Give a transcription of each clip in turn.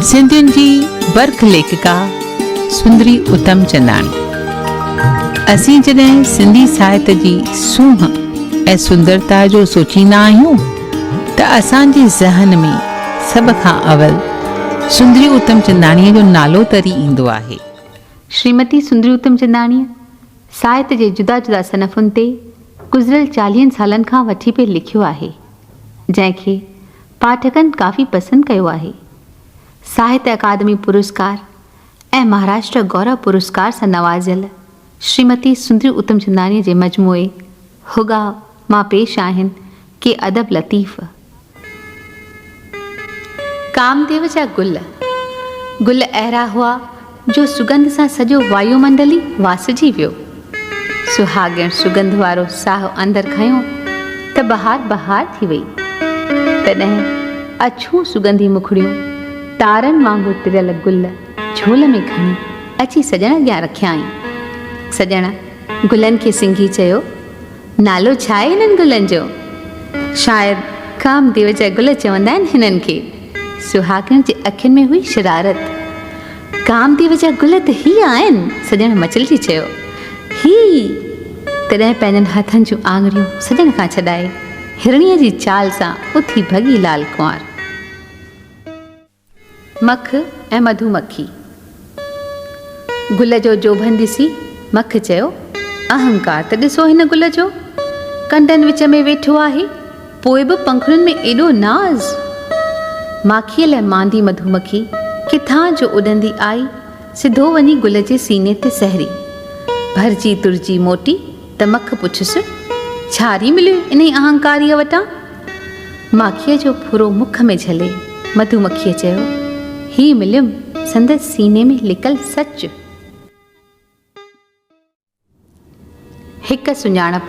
सिंधियुनि जी बर्ख लेखिका सुंदरी उतमचंदाणी। असीं जॾहिं सिंधी साहित्य जी सूंह ऐं सुंदरता जो सोचींदा आहियूं त असांजे ज़हन में सभ खां अवल सुंदरी उतमचंदाणीअ जो नालो तरी ईंदो आहे। श्रीमती सुंदरी उतमचंदाणीअ साहित्य जे जुदा जुदा सनफ़ुनि ते गुज़िरियल 40 सालनि खां वठी पे लिखियो आहे, जंहिंखे पाठकनि काफ़ी पसंदि कयो आहे। साहित्य अकादमी पुरस्कार ऐं महाराष्ट्र गौरव पुरस्कार सां नवाज़ियल श्रीमती सुंदरी उतमचंदाणीअ जे मजमूए हुगा मां पेश आहिनि के अदब लतीफ़। कामदेव जा गुल गुल अहिड़ा हुआ जो सुगंध सां सॼो वायुमंडल ई वासिजी वियो। सुहागण सुगंध वारो साह अंदरि खयो त बहार बहार थी वई। तॾहिं अछूं सुगंधी मुखड़ियूं तारनि वांगुरु तिरियल गुल झोल में खणी अची सॼण अॻियां रखियाई। सॼण गुलनि खे सिंघी चयो, नालो छा आहे हिननि गुलनि जो? शायदि कामदेव जा गुल चवंदा आहिनि हिननि खे। सुहागण जे अखियुनि में हुई शरारत। कामदेव जा गुल त ही आहिनि, सॼण मचलजी चयो, ही। तॾहिं पंहिंजनि हथनि जूं आङिरियूं सॼण खां छॾाए हिरणीअ जी चाल सां उथी भॻी लाल कुंवार। मख ऐं मधुमक्खी। गुल जो जोभन ॾिसी मख चयो, अहंकार त ॾिसो हिन गुल जो, कंडनि विच में वेठो आहे, पोइ बि पंखुड़ियुनि में एॾो नाज़। माखीअ लाइ मांदी मधुमक्खी किथां जो उॾंदी आई, सिधो वञी गुल जे सीने ते सहरी। भरिजी तुरजी मोटी त मख पुछियुसि, छारी मिलियो इन अहंकारीअ वटां? माखीअ जो फुरो मुख में झले मधुमक्खीअ चयो, ही मिलियुमि संदसि सीने में लिकल सच। हिक सुञाणप।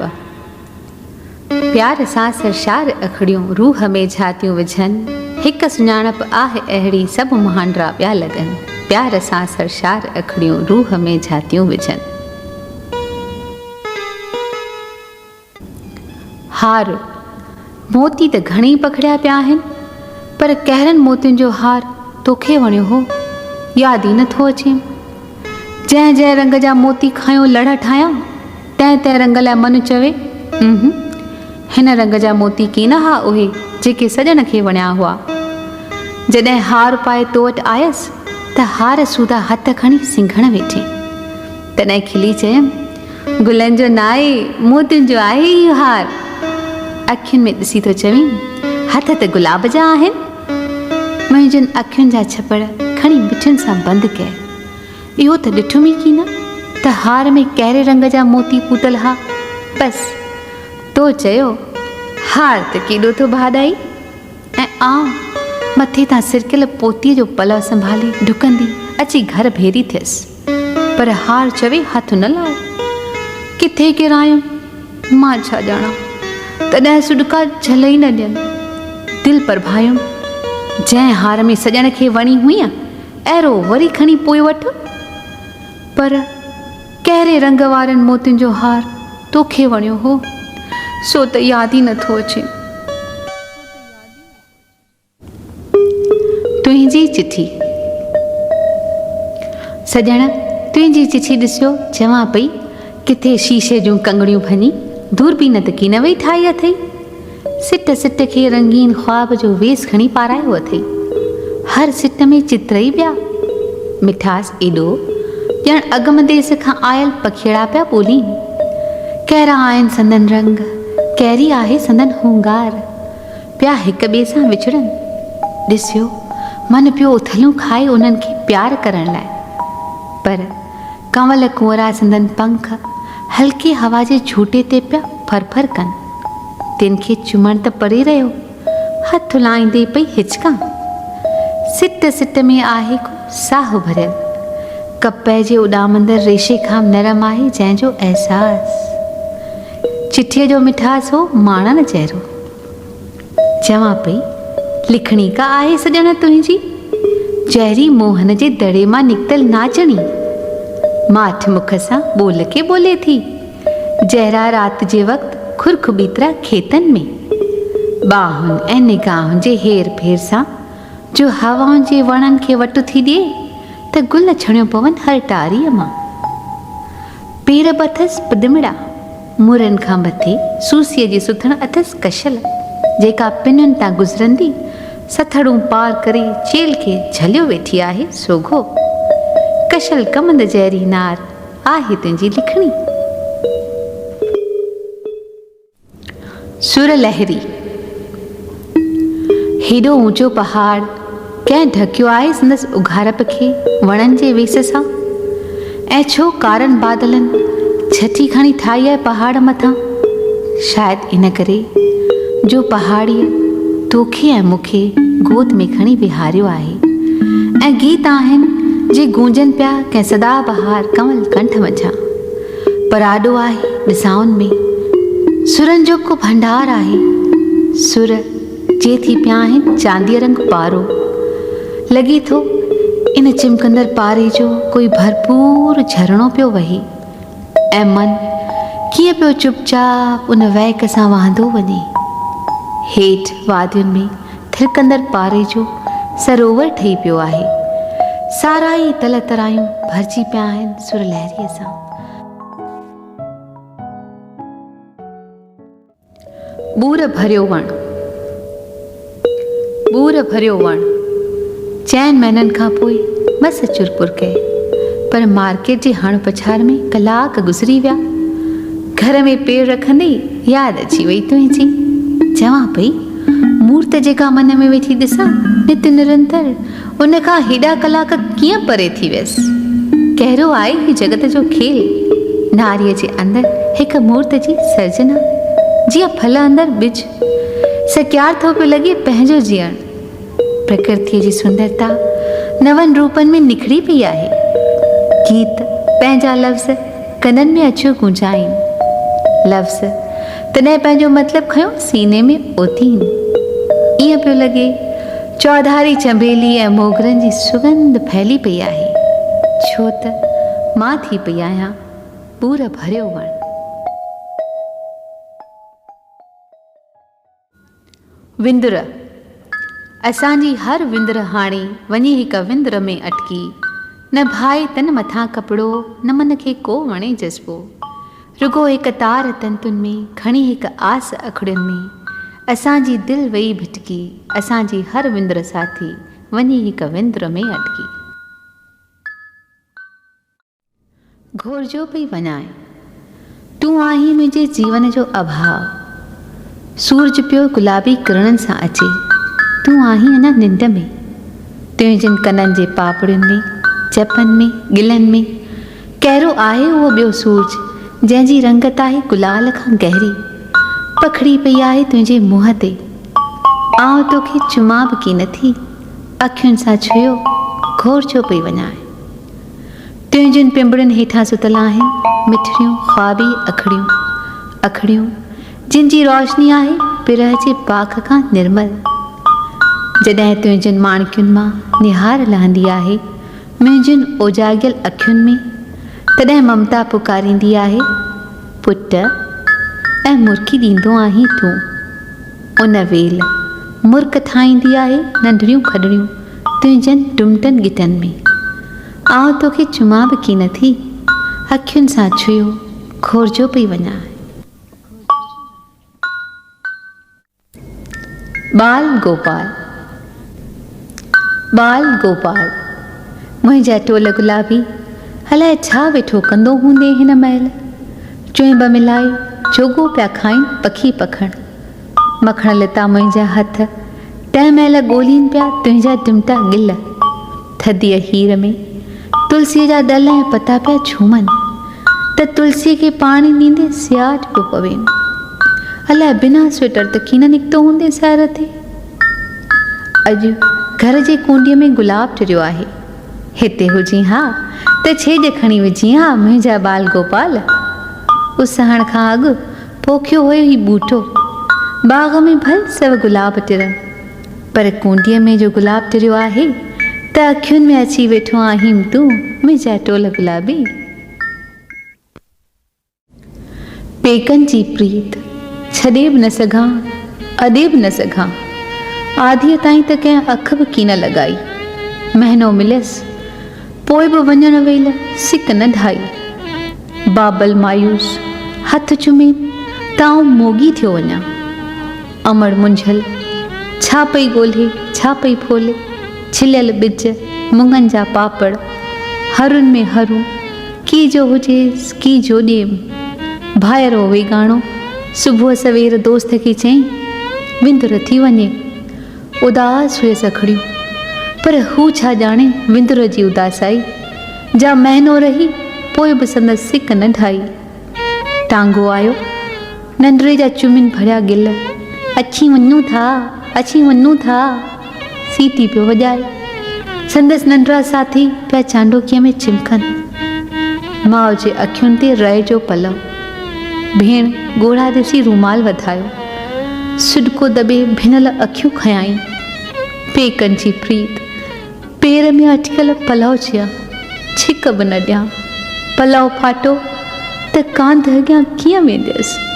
प्यार सां सरशार अखड़ियूं रूह में झातियूं विझनि, हिक सुञाणप आहे अहिड़ी सभु मुहांडरा ॿिया लॻनि, प्यार सां सरशार अखड़ियूं रूह में झातियूं विझनि। हार। मोती त घणेई पखड़िया पिया आहिनि, पर कहिड़नि मोतियुनि जो हार तोखे वणियो हो यादि ई नथो अचे। जंहिं जंहिं रंग जा मोती खयो लड़ ठाहिया, तंहिं तंहिं रंग लाइ मन चवे, हिन रंग जा मोती कीन हा उहे जेके सॼण खे वणिया हुआ। जॾहिं हार पाए तो वटि आयसि त हार सूधा हथ खणी सिंघण वेठे। तॾहिं खिली चयमि, गुलनि जो न आहे, मोतियुनि जो आहे इहो हार। अखियुनि में ॾिसी थो चवीं, हथ त गुलाब जा आहिनि। मुंहिंजनि अखियुनि जा छपड़ खणी मिठनि सां बंदि कया। इहो त ॾिठुम ई की न त हार में कहिड़े रंग जा मोती पूतल हा। बसि तो चयो, हार त केॾो थो भाॾाई, ऐं आउं मथे तां सिरकियल पोतीअ जो पलव संभाले डुकंदी अची घर भेरी थियसि। पर हार चवे हथ न लाए। किथे किरायो मां छा ॼाणा। तॾहिं सुॾका झल ई न ॾियनि। दिलि पर भायुमि, जंहिं हार में सॼण खे वणी हुई अहिड़ो वरी खणी पोइ वठि। पर कहिड़े रंग वारनि मोतियुनि जो हार तोखे वणियो हो, सो त यादि ई नथो अचे। तुंहिंजी चिठी। सॼण तुंहिंजी चिठी ॾिसियो चवां पई, किथे शीशे जूं कंगड़ियूं भञी दूरबीन त की न वई ठाही अथई। सिट सिट खे रंगीन ख्वाब जो वेस खणी पारायो अथई। हर सिट में चित्र ई ॿिया, मिठास एॾो ॼण अगमदेस खां आयल पखिड़ा पिया ॿोलीनि। कहिड़ा आहिनि संदन रंग, कहिड़ी आहे संदन हुंगार, पिया हिक ॿिए सां विछड़नि। ॾिसियो मन पियो उथलियूं खाए उन्हनि खे प्यार करण लाइ, पर कंवल कुंवरा संदन पंख हल्के हवा जे झूटे ते पिया फरफर कनि। तिन खे चुमण त परे रहियो, हथ लाहींदे पई हिचकां। सिट सिट में आहे को साह भरियल, कपह जे उॾामंदड़ रेशे खां नरम आहे जंहिंजो अहसास। चिठीअ जो मिठास हो माणन चहिरो। चवां पई, लिखणी का आहे सॼण तुंहिंजी, जहिड़ी मोहन जे दड़े मां निकतल नाचणी। माठ मुख सां ॿोल के ॿोले थी, जहिड़ा राति जे वक़्तु खुरख बीतरा खेतनि में। बाहुनि ऐं निगाहुनि जे हेर फेर सां जो हवाउनि जे वणनि खे वटि थी ॾिए त गुल छणियो पवनि हर टारीअ मां। पेर बि अथसि पिदमिड़ा, मुरनि खां मथे सूसीअ जी सुथण अथसि कशल, जेका पिनुनि तां गुज़रंदी सथड़ूं पार करे चेल खे झलियो वेठी आहे सोघो। कशल कमंद जहिड़ी नार आहे तुंहिंजी लिखणी। सुर लहरी। हेॾो ऊंचो पहाड़ कंहिं ढकियो आहे संदसि उघाड़प खे वणनि जे वेस सां, ऐं छो कारनि बादलनि छठी खणी ठाही आहे पहाड़ मथां। शायदि इन करे जो पहाड़ीअ तोखे ऐं मूंखे गोद में खणी विहारियो आहे, ऐं गीत आहिनि जे गूंजनि पिया कंहिं सदा बहार कंवल कंठ मझां। पराॾो आहे ॾिसाउनि में, सुरनि जो को भंडार आहे। सुर जे थी पिया आहिनि चांदीअ रंग पारो, लॻे थो इन चिमकंदड़ पारे जो कोई भरपूर झरणो पियो वहे, ऐं मन कीअं पियो चुपचाप उन वहक सां वहंदो वञे। हेठि वादियुनि में थिरकंदड़ पारे जो सरोवर ठही पियो आहे। सारा ई तल तरायूं भरिजी पिया आहिनि सुर लहरीअ सां। बूर भरियो वण। बूर भरियो वण चइनि महीननि खां पोइ बसि चुरपुर कए, पर मार्केट जे हण पछाड़ में कलाक गुज़री विया। घर में पेर रखंदे यादि अची वई तुंहिंजी। चवां पई मूर्त जेका मन में वेठी ॾिसां नित निरंतर, उन खां हेॾा कलाक कीअं परे थी वियसि। कहिड़ो आहे ही जगत जो खेल, नारीअ जे अंदरि हिकु मूर्त जी सर्जना, जीअं फल अंदरि बिज। सकियार थो पियो लॻे पंहिंजो जीअण। प्रकृतिअ जी सुंदरता नवनि रूपनि में निखरी पई आहे। गीत पंहिंजा लफ़्ज़ कननि में अचो गूंजाइनि। लफ़्ज़ तॾहिं पंहिंजो मतिलबु खयो सीने में ओतीन। ईअं पियो लॻे चौधारी चंबेली ऐं मोगरनि जी सुगंध फैली पई आहे, छो त मां थी पई आहियां बूर भरियो वण। विंदुर। असांजी हर विंदुर हाणे वञी हिकु विंदुर में अटकी। न भाई तन मथां कपिड़ो, न मन खे को वणे जज़्बो। रुगो हिकु तार तंतुनि में, खणी हिकु आस अखड़ियुनि में। असांजी दिलि वई भिटकी, असांजी हर विंदुर साथी वञी हिकु विंदुर में अटकी। घोरजो पई वञाए, तूं आहीं मुंहिंजे जीवन जो अभाव। सूरज पियो गुलाबी किरणनि सां अचे, तूं आहीं अञा निंड में। तुंहिंजनि कननि जे पापड़ियुनि में, चपनि में, गिलनि में कहिड़ो आहे उहो ॿियो सूरज जंहिंजी रंगत आहे गुलाल खां गहरी। पखड़ी पई आहे तुंहिंजे मुंहं ते, आउं तोखे चुमां बि की नथी। अखियुनि सां छुयो घोरजो पई वञाए। तुंहिंजनि पिंबड़नि हेठां सुतल आहिनि मिठड़ियूं ख्वाबी अखड़ियूं, अखड़ियूं जिन जी रोशनी आहे पिरह जे पाख खां निर्मल। जॾहिं तुंहिंजनि माणकियुनि मां निहार लहंदी आहे मुंहिंजनि ओजागियल अखियुनि में, तॾहिं ममता पुकारींदी आहे पुट, ऐं मुर्की ॾींदो आहीं तूं। उन वेल मुर्क ठाहींदी आहे नंढड़ियूं खॾड़ियूं तुंहिंजनि टुमटनि गिटनि में। आउं तोखे चुमां बि की नथी। अखियुनि सां छुयो घोरजो पई वञाए। बाल गोपाल। बाल गोपाल मुंहिंजा टोल गुलाबी अलाए छा वेठो कंदो हूंदे हिन महिल। चुंहिंब मिलाए जोगो पिया खाइनि पखी पखण। मखण लिता मुंहिंजा हथ तंहिं महिल ॻोल्हीनि पिया तुंहिंजा डिमटा गिल। थधीअ हीर में तुलसीअ जा ॾल ऐं पता पिया झूमनि, त तुलसीअ खे पाणी ॾींदे सियाट पियो पवे। अलाए बिना स्वेटर त कीन निकितो हूंदे सैर ते। अॼु घर जे कुंडीअ में गुलाब टिरियो आहे, हिते हुजी हा त छेॼ खणी विझी हा मुंहिंजा बाल गोपाल। उसहण खां अॻु पोखियो हुयो ही ॿूटो, बाग़ में भल सभु गुलाब टिरनि, पर कुंडीअ में जो गुलाब टिरियो आहे त अखियुनि में अची वेठो आहीं तूं मुंहिंजा टोल गुलाबी। पेकनि जी प्रीत छॾे बि न सघां, अॾे बि न सघां। आधीअ ताईं त कंहिं अख बि की न लॻाई। महीनो मिलियसि, पोइ बि वञण वेल सिक न ढाई। बाबल मायूस हथ चुमे ताऊं मोगी थियो वञा। अमड़ मुंझल छा पई ॻोल्हे, छा पई फोले। छिलियल ॿिज, मुङनि जा पापड़, हरुनि में हरू, की जो हुजेसि की जो ॾेम। भाइरो वेगाणो सुबुह सवेर दोस्त खे चई विंदुर थी वञे। उदास हुयसि अखड़ियूं, पर हू छा ॼाणे विंदुर जी उदासाई। जा महीनो रही पोइ बि संदसि सिक न ढाई। टांगो आयो, नंढड़े जा चुमिन भरिया गिल। अची वञूं था, अची वञूं था, सीटी पियो वॼाए। संदसि नंढड़ा साथी पिया चांडोकीअ में चिमकनि। माउ जे अखियुनि ते रए जो पलव। भेण ॻोढ़ा ॾिसी रूमाल वधायो। सुॾको दॿे भिनल अखियूं खयाई। पेकनि जी प्रीत पेर में अटकियल पलव चिया। छिक बि न ॾियां। पलव फाटो त कांध अॻियां कीअं वेंदसि।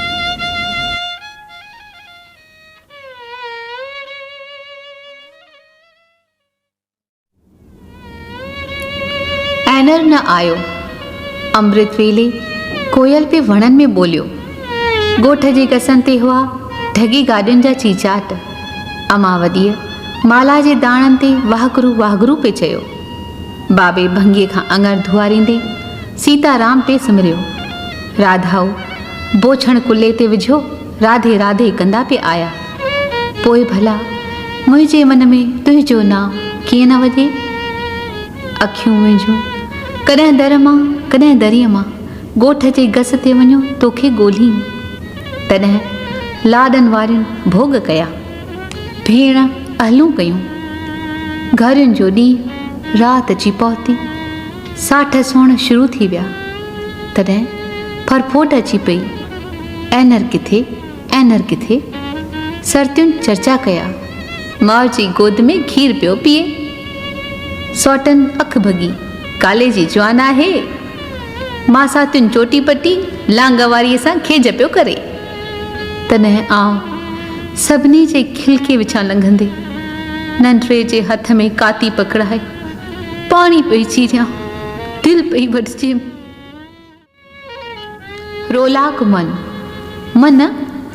ऐनर न आयो। अमृत वेले कोयल पे वणनि में ॿोलियो। ॻोठ जे गसनि ते हुआ ढगी गाॾियुनि जा चीचाट। अमावदीअ माला जे दाणनि ते वाहगुरु वाहगुरु पे चयो। बाबे भंगीअ खां अङर धुआरींदे सीताराम पे सिमरियो। राधाऊ बोछण कुल्ले ते विझो राधे राधे कंदा पे आया। पोइ भला मुंहिंजे मन में तुंहिंजो नाम कीअं न वॼे। अखियूं मुंहिंजूं कॾहिं दर मां कॾहिं दरीअ मां ॻोठ जे गस ते वञो तोखे ॻोल्ही। तॾहिं लाॾनि वारियुनि भोग कया। भेण अहलूं कयूं। घरनि जो ॾींहुं राति अची पहुती। साठ सुहिण शुरू थी विया। तॾहिं फरफोट अची पई। ऐनर किथे, ऐनर किथे। सर्तियुनि चर्चा कया। माउ जी गोद में खीर पियो पीए। सौटनि अख भॻी, काले जी जवान आहे। मां सातियुनि चोटी पटी लांग वारीअ सां खेज पियो करे। तॾहिं आउं सभिनी जे खिलके विछां लंघंदे नंढड़े जे हथ में काती पकड़ाए पाणी पई चीरियां, दिलि पई वठिजे। रोलाक मन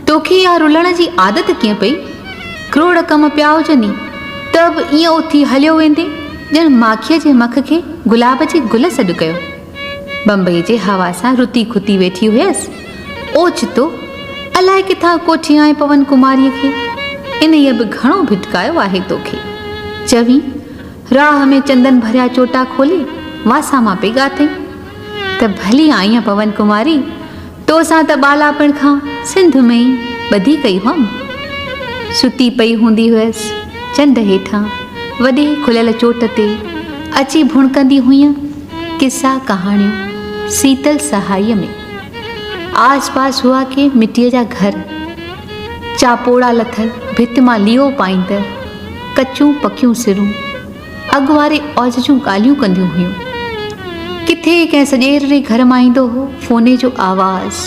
तोखे इहा रुलण जी आदत कीअं पई। करोड़ कम पिया हुजनि त बि ईअं उथी हलियो वेंदे ॼण माखीअ जे मख खे गुलाब जे गुल सॾु कयो। बम्बई जे हवा सां रुती खुती वेठी हुयसि। ओचितो अलाए किथां कोठी आए पवन कुमारीअ खे। इन्हीअ बि घणो भिटकायो आहे तोखे। चवी राह में चंदन भरिया चोटा खोले वासा मां पे ॻाथई त भली आईं पवन कुमारी। तोसां त बालापण खां सिंध में ई ॿधी कई हुअमि। सुती पई हूंदी हुयसि चंड हेठां वॾे खुलियल चोट ते अची भुणकंदी हुईं किसा कहाणियूं शीतल सहाईअ में। आस पास हुआ के मिटीअ जा घर, चापोड़ा लथल भित मां लियो पाईंदड़ कचूं पकियूं सिरूं अॻु वारे औज जूं ॻाल्हियूं कंदियूं हुयूं। किथे कंहिं सॼेर जे घर मां ईंदो हो फोने जो आवाज़।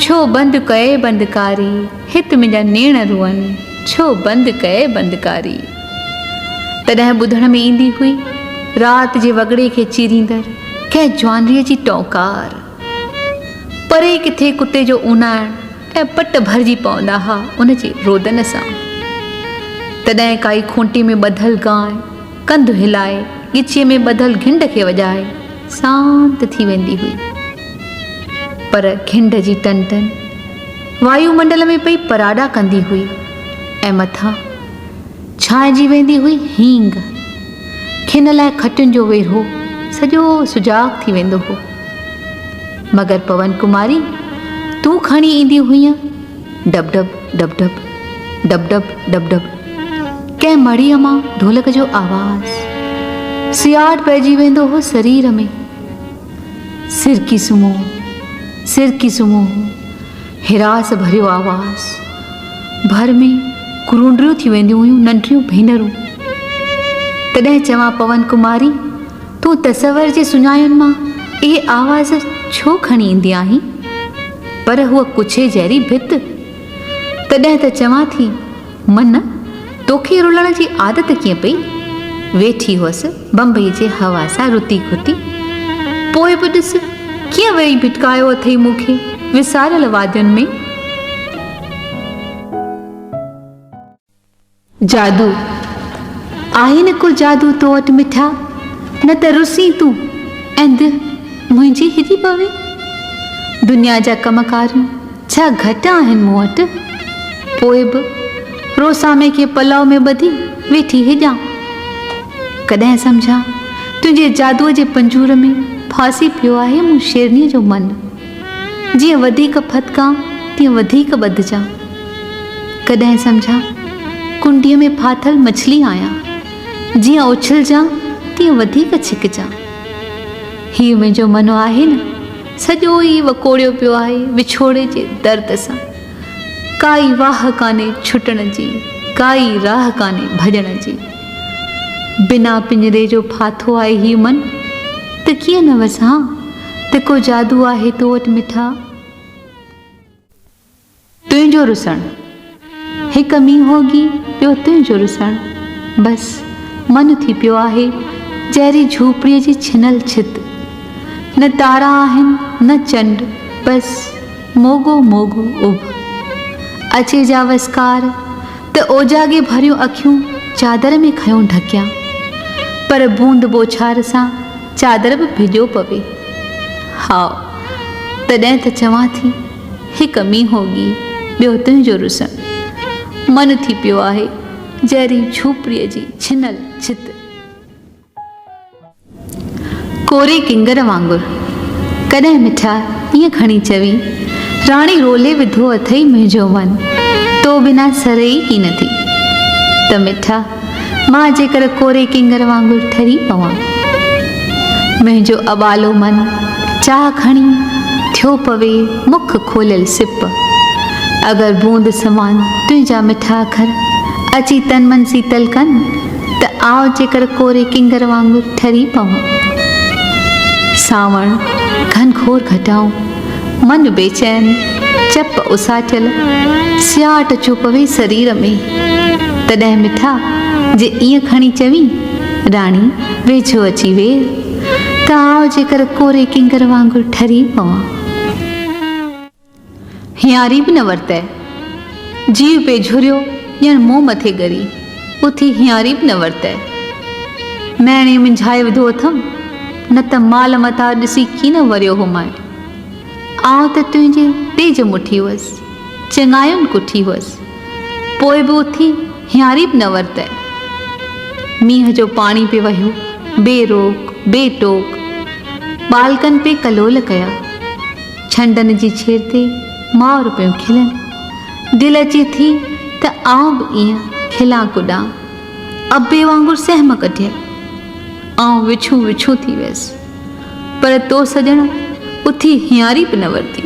छो बंदि कए बंदकारी हित मुंहिंजा नेण रुअनि, छो बंदि कए बंदकारी। तॾहिं ॿुधण में ईंदी हुई राति जे वॻड़े खे चीरींदड़ कंहिं जवानीअ जी टौकार। परे किथे कुते जो उनाइण ऐं पट भरिजी पवंदा हुआ उन जे रोदन सां। तॾहिं काई खूंटी में ॿधल गांइ कंधु हिलाए ॻिचीअ में ॿधल घिंड खे वॼाए शांत थी वेंदी हुई। पर घिंड जी टन टन वायुमंडल में पई पराॾा कंदी हुई ऐं मथां छांइजी वेंदी हुई हींग। खिन लाइ खटियुनि जो वेढ़ो सॼो सुजाॻ थी वेंदो हो। मगर पवन कुमारी तूं खणी ईंदी हुईं dub dub dub dub dub dub dub dub कंहिं मड़ीअ मां ढोलक जो आवाज़। सियाट पइजी वेंदो हो शरीर में। सिर की सुमो, सिर की सुमो, हिरास भरियो आवाज़। भर में कुरूंडरियूं थी वेंदियूं हुयूं नंढियूं भेनरूं। तॾहिं चवां पवन कुमारी तूं तसवर जे सुञायुनि मां इहे आवाज़ छो खणी ईंदी आहीं। पर हूअ कुछे जहिड़ी भित। तॾहिं त चवां थी मन तोखे रुलण जी आदत कीअं पई? वेठी हुअसि बम्बई जे हवा सां रुती खुती। पोइ बि ॾिस कीअं वेही भिटकायो अथई मूंखे विसारियल वादियुनि में। जादू आहे न को जादू तो वटि मिठा, न त रुसी तूं ऐं दिलि मुंहिंजी हिरी पवे। दुनिया जा कमकारियूं छा घटि आहिनि मूं वटि? पोइ बि रोसामे खे पलव में ॿधी वेठी हिजां। कॾहिं सम्झां तुंहिंजे जादूअ जे पंजूर में फासी पियो आहे मूं शेरनीअ जो मन। जीअं वधीक फतकां तीअं वधीक ॿधजां। कॾहिं सम्झां कुंडीअ में फाथल मछली आहियां। जीअं उछलजां तीअं वधीक छिकजां। हीउ मुंहिंजो मनो आहे न, सॼो ई वकोड़ियो पियो आहे विछोड़े जे दर्द सां। काई वाह कान्हे छुटण जी, काई राह कान्हे भॼण जी। बिना पिंजरे जो फाथो आहे हीउ मन, त कीअं न वसां त को जादू आहे तो वटि मिठा। तुंहिंजो रुसण हिकु मींहुं होगी ॿियो तुंहिंजो रुसण। बसि मन थी पियो आहे जहिड़ी झूपड़ीअ जी छिनल छित। न तारा आहिनि न चंड, बसि मोगो मोगो उभ। अचे जा वसकार त ओजागे भरियूं अखियूं चादर में खयों ढकिया। पर बूंद बोछार सां चादर बि भिॼो पवे। हा तॾहिं त चवां थी हिकु मींहुं होगी ॿियो तुंहिंजो रुसण। मन थी पियो आहे जहिड़ी झूपड़ीअ जी छिनल छित। कोरे किंगर वांगुरु कॾहिं मिठा ईअं खणी चवी, राणी रोले विधो अथई मुंहिंजो मन, तो बिना सरे ई की नथी। त मिठा मां जेकर कोरे किंगर वांगुरु ठरी पवां। मुंहिंजो अबालो मन चाह खणी थियो पवे मुख खोलियल सिप। अगरि बूंद समान तुंहिंजा मिठा अखर अची तन मन सीतल कनि, त आओ जेकर कोरे किंगर वांगुरु ठरी पवां। सावण घनघोर घटाऊं मन बेचैन चप उसाटियल सियाट अचो पवे शरीर में। तॾहिं मिठा जे ईअं खणी चवी, राणी वेझो अची वेर, त आओ जेकर कोरे किंगर वांगुरु ठरी पवां। हियारी बि न वरतै जीव पे झुरियो ॼण मूं मथे ॻरी। उथी हियारी बि न वरतै मैणे मुंझाए विधो अथमि, न त माल मथा ॾिसी कीन वरियो हो मां। आउं त तुंहिंजे तेज मुठी हुअसि, चङायुनि कुठी हुअसि। पोइ बि उथी हियारी बि न वरतै। मींहं जो पाणी पे वहियो बेरोक बेटोक। बालकनि पे कलोल कया। छंडनि जी छेर ते माउर पियो खिलनि। दिलि अचे थी त आउं बि ईअं खिलां कुॾां। अबे वांगुरु सहम कढियल आउं विछूं विछूं थी वियसि। पर तो सॼण उथी हियारी बि न वरिती।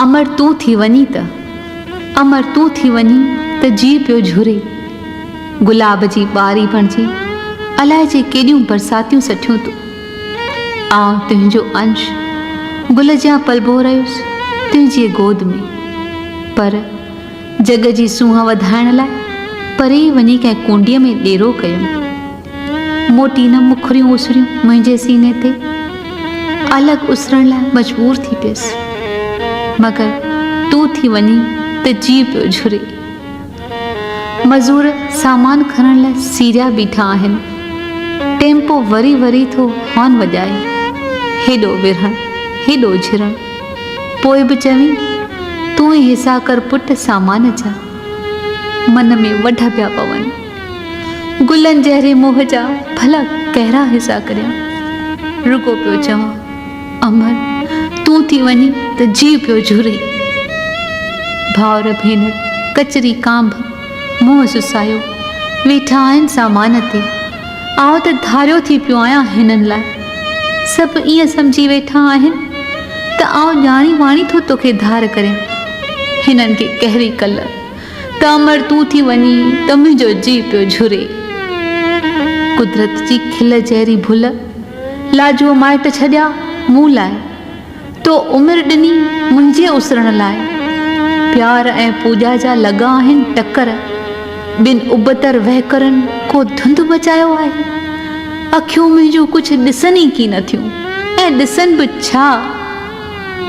अमर तूं थी वञी त, अमर तूं थी वञी त जी पियो झुरे। गुलाब जी ॿारी बणिजी अलाए जे केॾियूं बरसातियूं सठियूं तूं। आउं तुंहिंजो अंश गुल जा पलबो रहियुसि तुंहिंजे गोद में। पर जग जी सूंहं वधाइण लाइ परे वञी कंहिं कुंडीअ में ॾेरो कयुमि। मोटी न मुखरियूं उसरियूं मुंहिंजे सीने ते। अलॻि उसरण लाइ मजबूर थी पियसि। मगर तूं थी वञी त जी पियो झुरे। मज़ूर सामान खणण लाइ सीरिया बीठा आहिनि। टेम्पो वरी वरी थो हॉर्न वॼाए। हेॾो विरहण हेॾो झिरण। पोइ बि चवी तूं ई हिसा कर पुट सामान जा। मन में वढ पिया पवनि। गुलनि जहिड़े मोह जा भला कहिड़ा हिसा करियां। रुगो पियो चवां, अमर तूं थी वञी त जी पियो झुरे। भाउर भेनर कचरी कांभ मुंहुं सुसायो वेठा आहिनि सामान ते। आउं त धारियो थी पियो आहियां हिननि लाइ। सभु ईअं सम्झी वेठा आहिनि त आउं ॼाणी वाणी थो तोखे धार करियां। हिननि खे कहिड़ी कल त अमर तूं थी वञी त मुंहिंजो जी पियो झुरे। कुदरत जी खिल जहिड़ी भुल लाजो माइट छॾिया मूं लाइ। तो उमिरि ॾिनी मुंहिंजे उसरण लाइ। प्यार ऐं पूॼा जा लॻा आहिनि टकर। ॿिनि उबतर वहकरनि को धुंध मचायो आहे। अखियूं मुंहिंजूं कुझु ॾिसनि ई की नथियूं, ऐं ॾिसनि बि छा।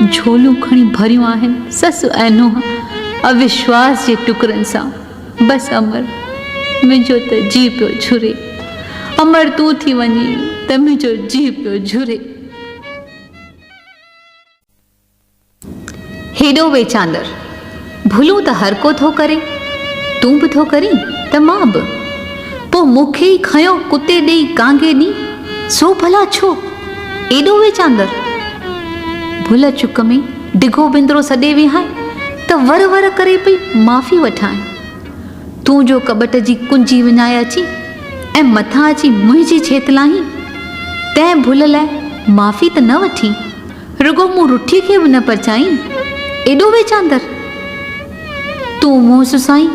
झोलियूं खणी भरियूं आहिनि ससु ऐं नुंहुं अविश्वास जे टुकड़नि सां। बसि अमर, मुंहिंजो त जी पियो झुरे। अमर, तूं थी वञी त मुंहिंजो जी पियो झुरे। हेॾो वेचांदर, भुलूं त हर को थो करे, तूं बि थो करीं त मां बि। पोइ मूंखे ई खयो कुते ॾेई कांगे ॾी, सो भला छो एॾो वेचांदर। भुल चुक में डिघो बिंदरो सॾे विहां त वर वर करे पई माफ़ी वठां। तूं जो कॿट जी कुंजी विञाए अची ऐं मथां अची मुंहिंजी छेतलाहीं, तंहिं भुल लाइ माफ़ी त न वठी, रुगो मूं रुठी खे बि न परचाईं। एॾो वेचांदर, तूं मुंहुं सुसाईं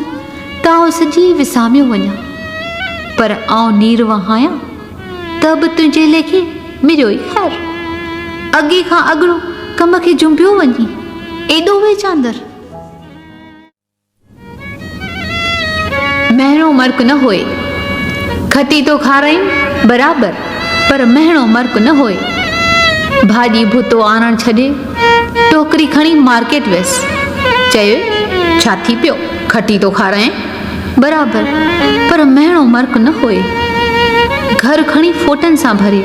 त आउं सॼी विसामियो वञा, पर आउं नीर वहायां त बि तुंहिंजे लेखे मिरियो ई ख़ैर। अॻे खां अॻिड़ो कम खे जुंबियो वञी। एॾो वेचांदर। महिणो मर्क न होए, खटी तो खारायूं बराबर, पर महिणो मर्क न होए। भाॼी भुतो आणण छॾे टोकरी खणी मार्केट वियसि। चयो, छा थी पियो, खटी तो खाराए बराबर, पर महिणो मर्क न होए। घर खणी फोटनि सां भरे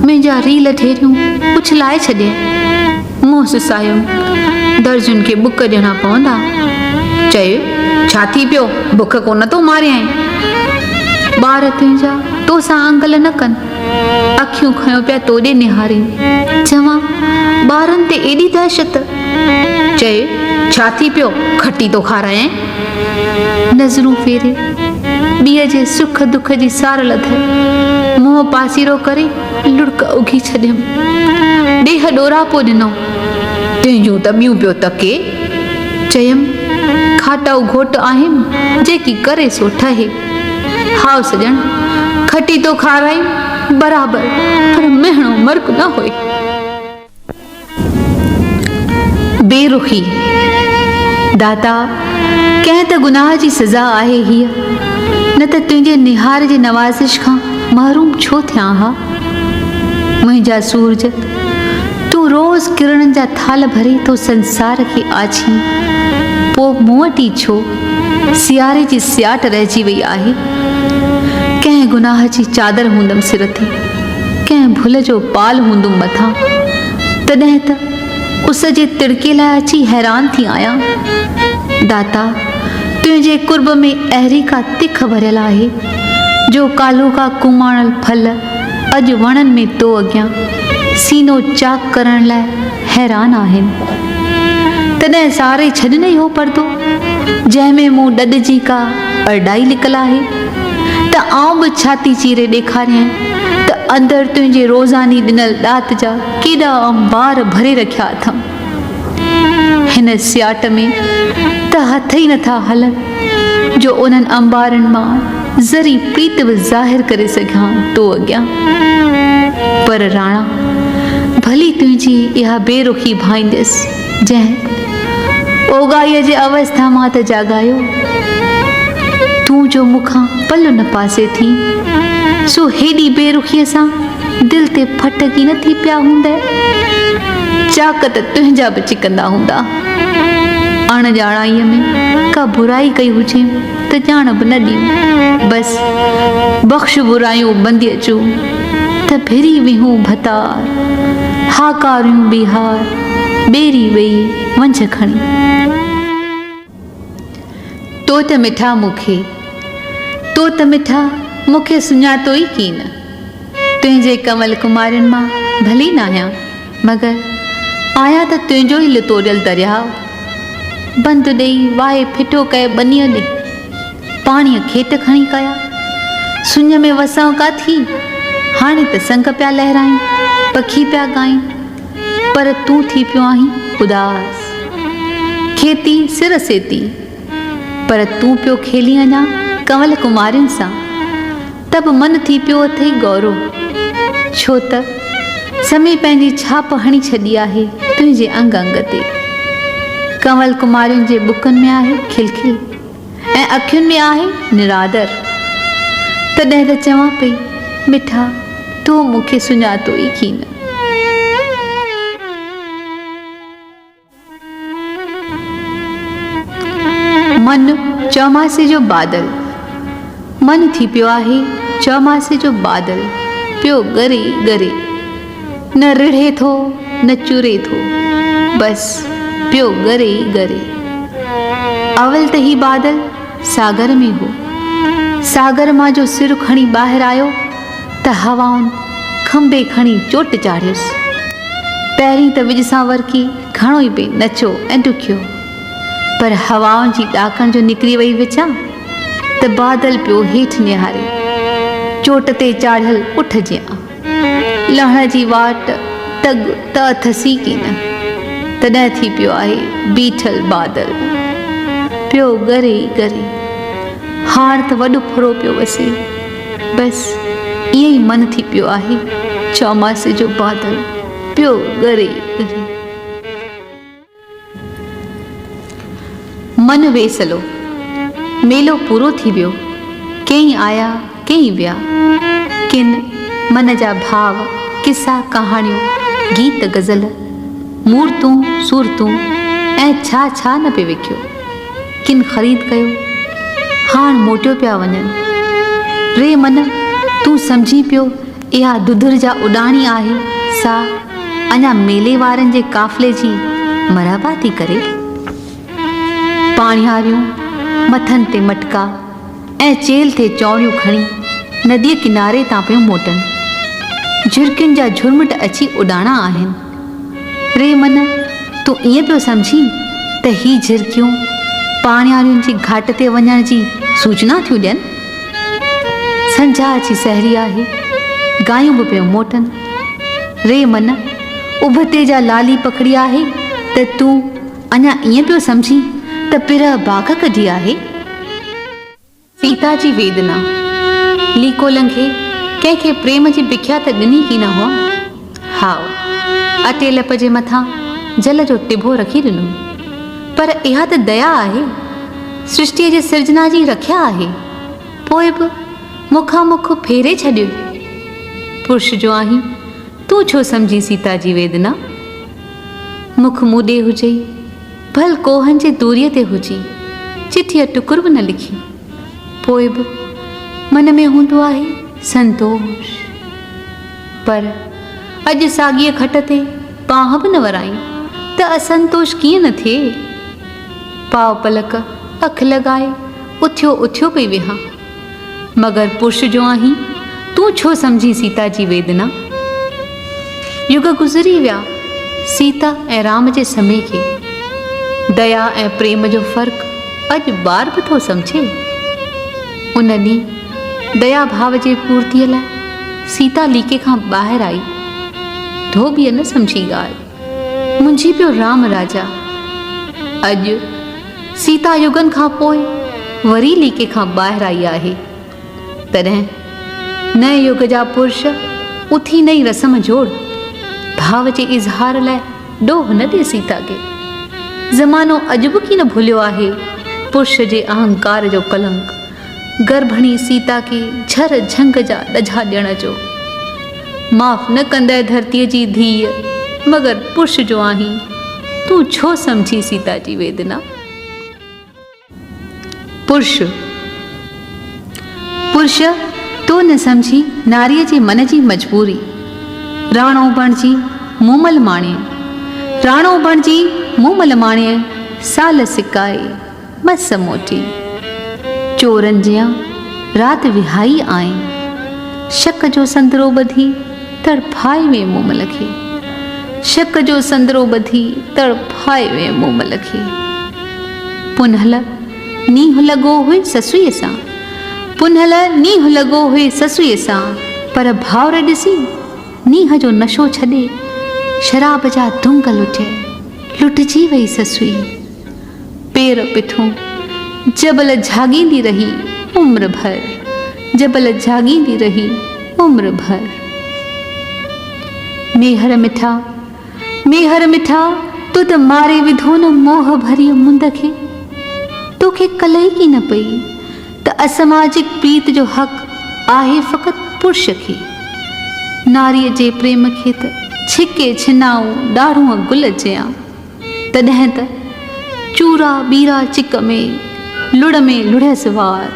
मुंहिंजा रील ठेरियूं उछलाए छॾे। मुंहुं सुसायो, दर्जुनि खे बुक ॾियणा पवंदा। चयो, छा थी पियो, बुख कोन तो मारियां। ॿार तुंहिंजा तोसां आंगल न कनि, अखियूं खयो पिया तोॾे निहारीनि। चवां, ॿारनि ते एॾी दहशत। चयो, छा थी पियो, खटी तो खाराए। नज़रूं फेरे ॿीअ जे सुख दुख जी सार लथे, मुंहुं पासीरो करे लुड़क उघी छॾियमि। ॾेह ॾोरापो ॾिनो, तुंहिंजूं त ॿियूं पियो तके। चयमि, खाटाऊ घोट आहिनि जेकी करे सो ठहे। हाउ सॼण, खटी तो खाराई बराबर, पर महिणो मर्क न होए। बेरुखी, दाता कंहिं त गुनाह जी सज़ा आहे हीअ, न त तुंहिंजे निहार जी नवाज़िश खां महरूम छो थियां हा। मुंहिंजा सूरज, तूं रोज़ किरणनि जा थाल भरे तो संसार खे आछी, पोइ मूं वटि छो सियारे जी सियाट रहिजी वई आहे। कंहिं गुनाह जी चादर हूंदमि सिर ते, कंहिं भुल जो पाल हूंदुमि मथां, तॾहिं त उस जे तिड़के लाइ अची हैरान थी आहियां। दाता, तुंहिंजे कुर्ब में अहिड़ी का तिख भरियल आहे, जो कालो का कुमाणल फल अॼु वणनि में तो अॻियां सीनो चाक करण लाइ हैरान आहिनि। तॾहिं सारे छॾ न इहो पर्दो, जंहिंमें मूं ॾॾजी का अरडाई लिकल आहे, त आउं बि छाती चीरे ॾेखारियां त अंदरि तुंहिंजे रोज़ानी ॾिनल ॾात जा केॾा अंबार भरे रखिया अथमि। हिन सियाट में त हथ ई नथा हलनि, जो उन्हनि अंबारनि मां ज़री प्रीत बि ज़ाहिर करे सघां तो अॻियां। पर राणा, भली तुंहिंजी इहा बेरुखी भाईंदसि, जंहिं ओगाईअ जे अवस्था मां त जाॻायो। तूं जो मूंखां पल न पासे थी, सो हेॾी बेरुखीअ सां दिलि ते फटकी न थी पिया हूंदे। चाक त तुंहिंजा बि चिकंदा हूंदा। अणॼाणाईअ में का बुराई कई हुजे त ॼाण बि न ॾियूं। बसि बख़्श बुरायूं बंदी अचूं त भिरी विहूं भतार, हाकारियूं बिहार, ॿेरी वेई वंझ खणी। तो त मिठा मूंखे, तो त मिठा मूंखे सुञातो ई कीन। तुंहिंजे कमल कुमारियुनि मां भली न आहियां, मगर आया त तुंहिंजो ई लितोड़ियल दरियाव। बंदि ॾेई वाहे फिटो कए ॿनीअ ॾे, पाणीअ खेत खणी कया। सुञ में वसां का थी, हाणे त संग पिया लहरायूं, पखी पिया ॻायूं, पर तूं थी पियो आहीं उदास। खेती सिर सेती, पर तूं पियो खेली अञा कंवल कुमारियुनि सां, त बि मन थी पियो अथई गौरव। छो त समय पंहिंजी छाप हणी छॾी आहे तुंहिंजे अंग अंग ते। कंवल कुमारियुनि जे बुकनि में आहे खिलखिल ऐं अखियुनि में आहे निरादर। तॾहिं त चवां पई मिठा तूं मूंखे सुञातो ई कीन। मन चौमासे जो बादल, मन थी पियो आहे चौमासे जो बादल, पियो ॻरे ॻरे, न रिढ़े थो न चुरे थो, बसि पियो ॻरे ॻरे। अवल त ही बादल सागर में हो, सागर मां जो सिर खणी ॿाहिरि आयो त हवाउनि खंबे खणी चोट चाढ़ियुसि। पहिरीं त विज सां वरकी घणो ई पे नचो ऐं ॾुकियो, पर हवाउनि जी ॾाकण जो निकिरी वई विचां त बादल पियो हेठि निहारे, चोट ते चाढ़ियल उठ जियां। लहण जी वाट तग त अथसी कीन, तॾहिं थी पियो आहे बीठल बादल, पियो ॻरे ॻरे। हार त वॾो फुरो पियो वसे, बसि ईअं ई मन थी पियो आहे चौमासे जो बादल, पियो ॻरे ॻरे। मन वेसलो, मेलो पूरो थी वियो। कई आया कई विया, किन मन जा भाव किसा कहाणियूं गीत गज़ल मूर्तूं सूरतूं ऐं छा छा न पियो विकियो। किन ख़रीद कयो, हाण मोटियो पिया वञनि। रे मन तूं सम्झी पियो इहा दुधर जा उॾाणी आहे, सा अञा मेले वारनि जे काफ़िले जी मरहबा थी करे। पाणिहारियूं मथनि ते मटका ऐं चेल ते चौड़ियूं खणी नदीअ किनारे तां पियूं मोटनि। झिरकियुनि जा झुरमुट अची उॾाणा आहिनि। रे मन तूं ईअं पियो सम्झी त ही झिरकियूं पाणिहारियुनि जी घाट ते वञण जी सूचना थियूं ॾियनि। संझा अची सहरी आहे, गायूं बि पियूं मोटनि। रे मन उभते जा लाली पकड़ी आहे त तूं अञा ईअं पियो सम्झी त पिरह बाघ कढी आहे। सीता जी वेदना, लीको लंघे कंहिंखे प्रेम जी बिख्या त ॾिनी की न हुआ। हाओ अटेलप जे मथां जल जो टिभो रखी ॾिनो, पर इहा त दया आहे, सृष्टिअ जे सिर्जना जी रखिया आहे। पोइ बि मुखामुख फेरे छॾियो। पुरुष जो आहीं, तूं छो सम्झी सीता जी वेदना। मुख मूॾे हुजे, भल कोहनि जे दूरीअ ते हुजी, चिठीअ टुकुर बि न लिखी, पोइ बि मन में हूंदो आहे संतोष। पर अॼु साॻीअ खट ते बांह बि न वराई त असंतोष कीअं न थिए। पाव पलक अख लॻाए उथियो उथियो पई वेहां, मगर पुरुष जो आहीं, तूं छो सम्झी सीता जी वेदना। युग गुज़री विया सीता ऐं राम जे समय खे। दया ऐं प्रेम जो फ़र्क़ु अॼु ॿार बि थो सम्झे। उन ॾींहुं दया भाव जे पूर्तीअ लाइ सीता लीके खां ॿाहिरि आई। धोबीअ न सम्झी ॻाल्हि, मुंझी पियो राम राजा। अॼु सीता युगनि खां पोइ वरी लीके खां ॿाहिरि आई आहे। तॾहिं नए युग जा पुरुष उथी नई रस्म जोड़, भाव जे इज़हार लाइ ॾोह न ॾे सीता खे। ज़मानो अॼु बि कीन भुलियो आहे पुरुष जे अहंकार जो कलंक, गर्भणी सीता खे झर झंग जा ॾझा ॾियण जो। माफ़ न कंदे धरतीअ जी धीअ, मगर पुरुष जो आहीं, तूं छो सम्झी सीता जी वेदना। पुरुष पुरुष तो न सम्झी नारीअ जे मन जी मजबूरी। राणो बणिजी मूमल माणे, राणो बणिजी मूमल माणे, साल सिकाए मस मोटी। चोरनि जियां राति विहाई आहीं, शक जो संदरो ॿधी तड़फाए वे मूमल खे। शक जो संदरो ॿधी तड़फाए वे मूमल खे। पुनहल नींहुं लॻो हुई ससुईअ सां, पुनहल नींहुं लॻो हुई ससुईअ सां, पर भाउर ॾिसी नींहं जो नशो छॾे शराब जा दुंग लुटे, लुटजी वई ससुई। पेर पिठूं जबल झागींदी रही उम्र भर, जबल झागींदी रही उम्र भर। मेहर मिठा तूं त मारे विधो न मोह भरी मुंद खे। तोखे कलह की न पई त असामाजिक प्रीत जो हक़ आहे फ़क़ति पुरुष खे। नारीअ जे प्रेम खे त छिके छिनाऊं ॾाढ़ूअ गुल चयां। तॾहिं त चूरा बीरा चिक में लुड़ में लुढ़ियसि वार।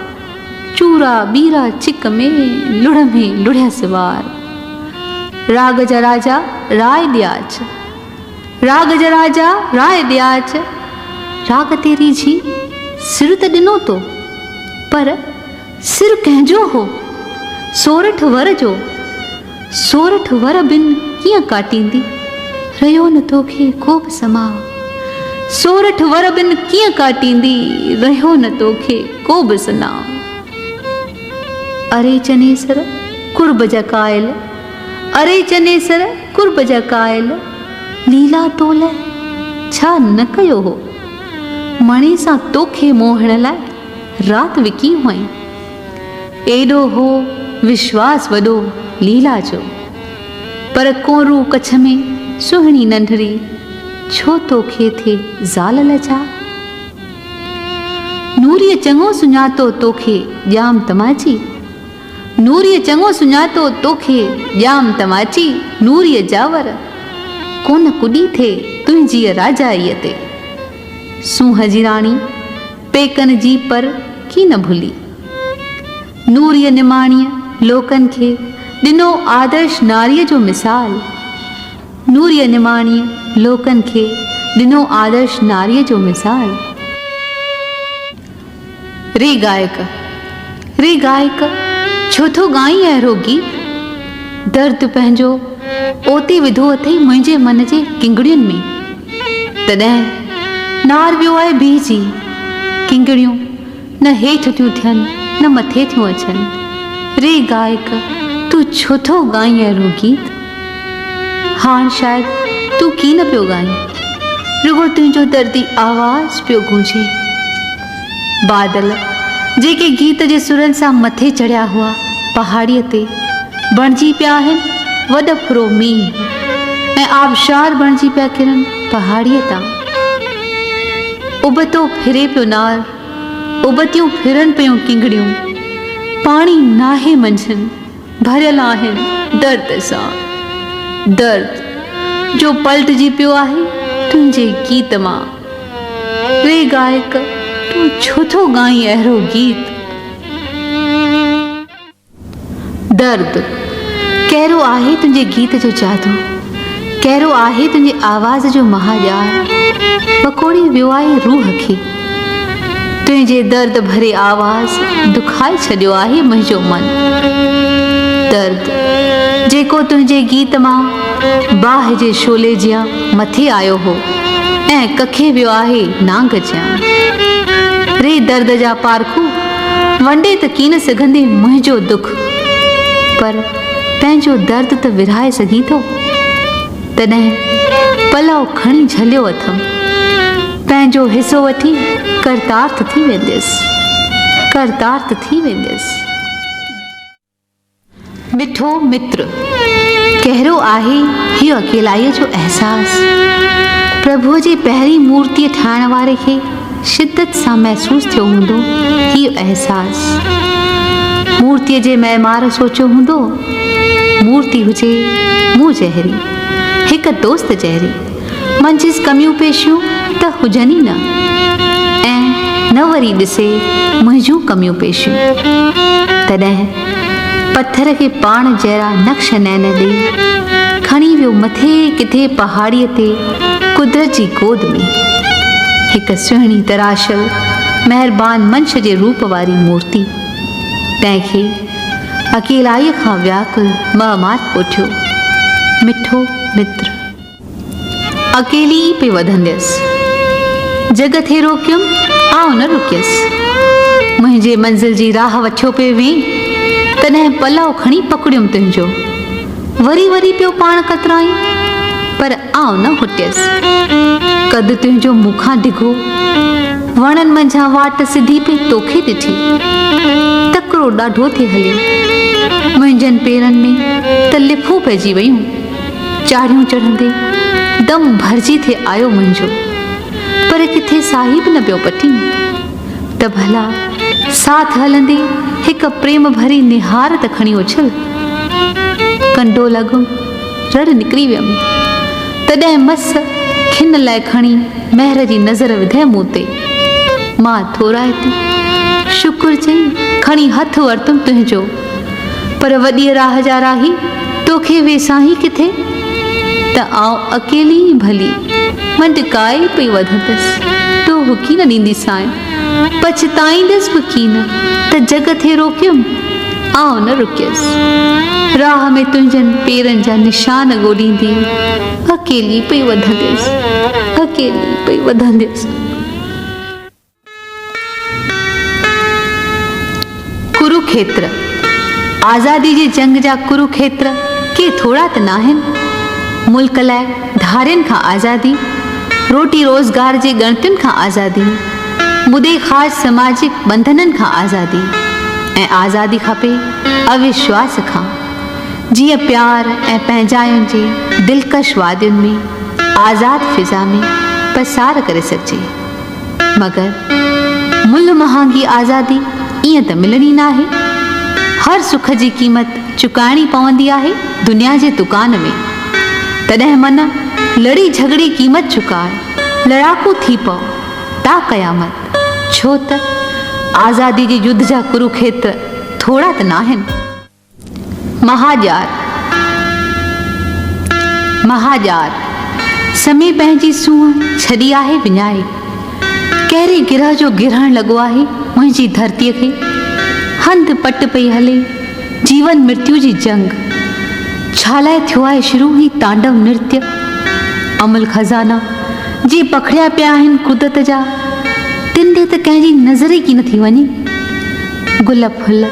चूरा बीरा चिक में लुड़ में लुढ़ियसि वार। राग जा राजा राय ॾियाच, राग जा राजा राय ॾियाच। राग तेरी जी सिर त ॾिनो तो, पर सिर कंहिंजो हो? सोरठ वर जो। सोरठ वर बिन कीअं काटींदी, रहियो न तोखे को बि समा। सोरठ वर बिन कीअं काटींदी, रहियो न तोखे को बि सना। अरे चनेसर कुर्ब जा कायल, अरे चनेसर कुर्ब जा कायल। लीला तोल छा न कयो हो, मणे सां तोखे मोहण लाइ रात विकी हुअईं। एॾो हो विश्वास वॾो लीला जो, पर कोरू कच्छ में सुहिणी नंढड़ी, छो तोखे थे ज़ाल लजा। नूरीअ चङो सुञातो तोखे ॼाम तमाची, नूरीअ चङो सुञातो तोखे ॼाम तमाची। नूरीअ जावर कोन कुॾी थे तुंहिंजी राजाईअ ते। सूंह जी राणी पेकन जी पर की न भुली। नूरीअ निमाणीअ लोकनि खे ॾिनो आदर्श नारीअ जो मिसाल। नूरीअ निमाणीअ लोकनि खे ॾिनो आदर्श नारीअ जो मिसाल। रे गायक, रे गायक छो थो गाई अहिड़ो गीत। दर्द पंहिंजो ओते विधो अथई मुंहिंजे मन जे किंगड़ियुनि में। तॾहिं नार वियो आहे बीहजी। किंगड़ियूं न हेठि थियूं थियनि न मथे थियूं अचनि। रे गायक तूं छो थो गाई अहिड़ो गीत। हाणे शायदि तूं की न पियो गाई, रुगो तुंहिंजो दर्दी आवाज़ पियो गूंजे। बादल जेके गीत जे सुरनि सां मथे चढ़िया हुआ पहाड़ीअ ते, बणिजी पिया आहिनि वॾ फुरो मींहुं ऐं आबशार बणिजी पिया किरनि पहाड़ीअ तां। उबतो फिरे पियो नार, उबतियूं फिरनि पियूं किंगड़ियूं। पाणी नाहे मंझंदि भरियल आहिनि दर्द सां। दर्द जो पलटजी पियो आहे तुंहिंजे गीत मां। रे गायक तूं छो थो गाई अहिड़ो गीत। दर्द कहिड़ो आहे तुंहिंजे गीत जो जादू, कहिड़ो आहे तुंहिंजे आवाज़ जो महाॼाल। पकोड़ी वियो आहे रूह खे, तुंहिंजे दर्द भरे आवाज़ दुखाए छॾियो आहे मुंहिंजो मन। दर्द जेको तुंहिंजे गीत मां बाहि जे शोले जियां मथे आयो हो ऐं कखे वियो आहे नांग जियां। रे दर्द जा पारखू वंडे त की न सघंदे मुंहिंजो दुख, पर पंहिंजो दर्द त विरहाए सघी थो। तॾहिं पलव खणी झलियो अथमि, पंहिंजो हिसो वठी करतार्थ थी वेंदसि, करतार्थ थी वेंदसि। मिठो मित्र कहिड़ो आहे हीउ अकेलाईअ जो अहसासु। प्रभुअ जी पहिरीं मूर्तीअ ठाहिण वारे खे शिद्दत सां महसूसु थियो हूंदो हीउ अहसासु। मूर्तीअ जे महिमार सोचियो हूंदो, मूर्ति हुजे मूं जहिड़ी, हिकु दोस्त जहिड़ी। मंझिस कमियूं पेशियूं त हुजनि ई न, ऐं न वरी ॾिसे मुंहिंजूं कमियूं पेशियूं। तॾहिं पत्थर खे पाण जहिड़ा नक्श नैन ॾेई खणी वियो मथे किथे पहाड़ीअ ते कुदरत जी गोद में। हिकु सुहिणी तराशल महिरबान मंश जे रूप वारी मूर्ति, तंहिंखे अकेलाईअ खां व्याकुल ममार पोठियो। मिठो मित्र अकेली पे वधंदसि, जग थे रोकियुमि आउं न रुकियसि। मुंहिंजे मंज़िल जी राह वठियो पियो वें, तॾहिं पलव खणी पकड़ियुमि तुंहिंजो। वरी वरी पियो पाण कतराई, पर आउं न हुटियसि। कद तुंहिंजो मूंखां डिघो, वणनि मंझां वाट सिधी पई तोखे ॾिठी। तकिड़ो ॾाढो थे हलियो, मुंहिंजनि पेरनि में त लिफूं पइजी वयूं। चाढ़ियूं चढ़ंदे दम भरिजी थे आयो मुंहिंजो, पर किथे साहिब न पियो पटी। त भला साथ हलंदे हिक प्रेम भरी निहारत खणी उछल। कंडो लॻो रड़ निकिरी वियमि, तॾहिं मस खिन लाइ खणी महर जी नज़र विधे मूं ते। मां थोराए थी शुक्र चई खणी हथ वरतुमि तुंहिंजो, पर वॾी राह जा राही तोखे वेसाही किथे। त आउं अकेली भली मंडकाए पई वधंदसि, तो हुकी न ॾींदी साईं, पछताईंदसि बि की न त जग थे रोकियुमि, आउं न रुकियसि। राह में तुंहिंजनि पेरनि जा निशान ॻोल्हींदी अकेली पई वधंदसि, अकेली पई वधंदसि। कुरुखेत्र, आज़ादी जे जंग जा कुरुखेत्र के थोड़ा त नाहिनि। मुल्क लाइ धारियुनि खां आज़ादी, रोटी रोज़गार जे ॻणतियुनि खां आज़ादी, मुदे ख़ास समाजिक बंधननि खां आज़ादी, ऐं आज़ादी खपे अविश्वास खां, जीअं प्यार ऐं पंहिंजायुनि जे दिलकश वादियुनि में आज़ाद फिज़ा में पसार करे सघिजे। मगर मुल महांगी आज़ादी ईअं त मिलणी न आहे। हर सुख जी क़ीमत चुकाइणी पवंदी आहे दुनिया जे दुकान में। तॾहिं मन लड़ी झगड़ी क़ीमत चुकाए, लड़ाकू थी पओ ता क़यामत, छो त आज़ादी जे युद्ध जा कुरुखेत्र थोड़ा त नाहिनि। महाजार समय पंहिंजी सूंहं छॾी आहे विञाए, कहिड़े गिरह जो गिरहण लॻो आहे मुंहिंजी धरतीअ खे। हंधि पट पई हले जीवन मृत्यु जी जंग, छालाए थियो आहे शुरू ही तांडव नृत्य। अमल खज़ाना जे पखड़िया पिया आहिनि कुदरत जा, तिन ते त कंहिंजी नज़र ई की न थी वञे। गुल फुल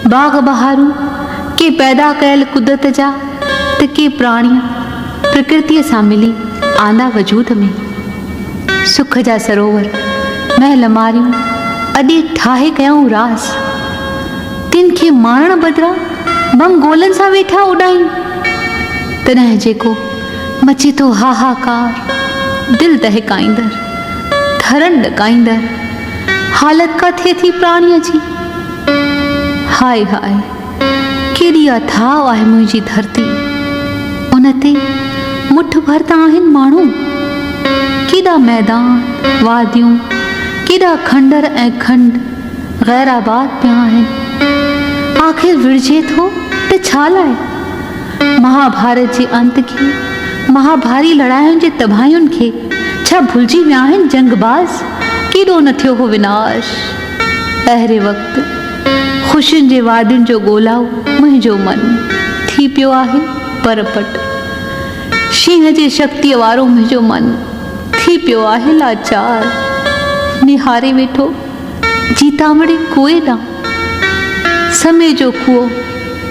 बाग़ बहारूं के पैदा कयल कुदरत जा, त के प्राणी प्रकृतिअ सां मिली आंदा वजूद में। सुख जा सरोवर महल मारियूं अॼु ठाहे कयूं रास, तिन खे मारण बदिरां बम गोलनि सां वेठा उॾायूं। तॾहिं जेको मचे थो हाहाकार, दिल दहकाईंदड़, धरन ॾकाईंदड़ हालत का थिए थी प्राणीअ जी। हाय हाय केॾी अथाह आहे मुंहिंजी धरती, उन ते मुठ भर त आहिनि माण्हू। केॾा मैदान वादियूं, केॾा खंडर ऐं खंड गैराबाद पिया आहिनि। आख़िर विढ़जे थो त छा लाइ? महाभारत जे अंत खे, महाभारी लड़ायुनि जे तबाहियुनि खे छा भुलिजी विया आहिनि जंगबाज़? केॾो न थियो हो विनाश। अहिड़े वक़्तु ख़ुशियुनि जे वादियुनि जो ॻोल्हाओ मुंहिंजो मन थी पियो आहे परपट। शींहं जे शक्तिअ वारो मुंहिंजो मन थी पियो आहे लाचार। निहारे वेठो जीतामड़ी कुएं ॾांहुं, समय जो खूअ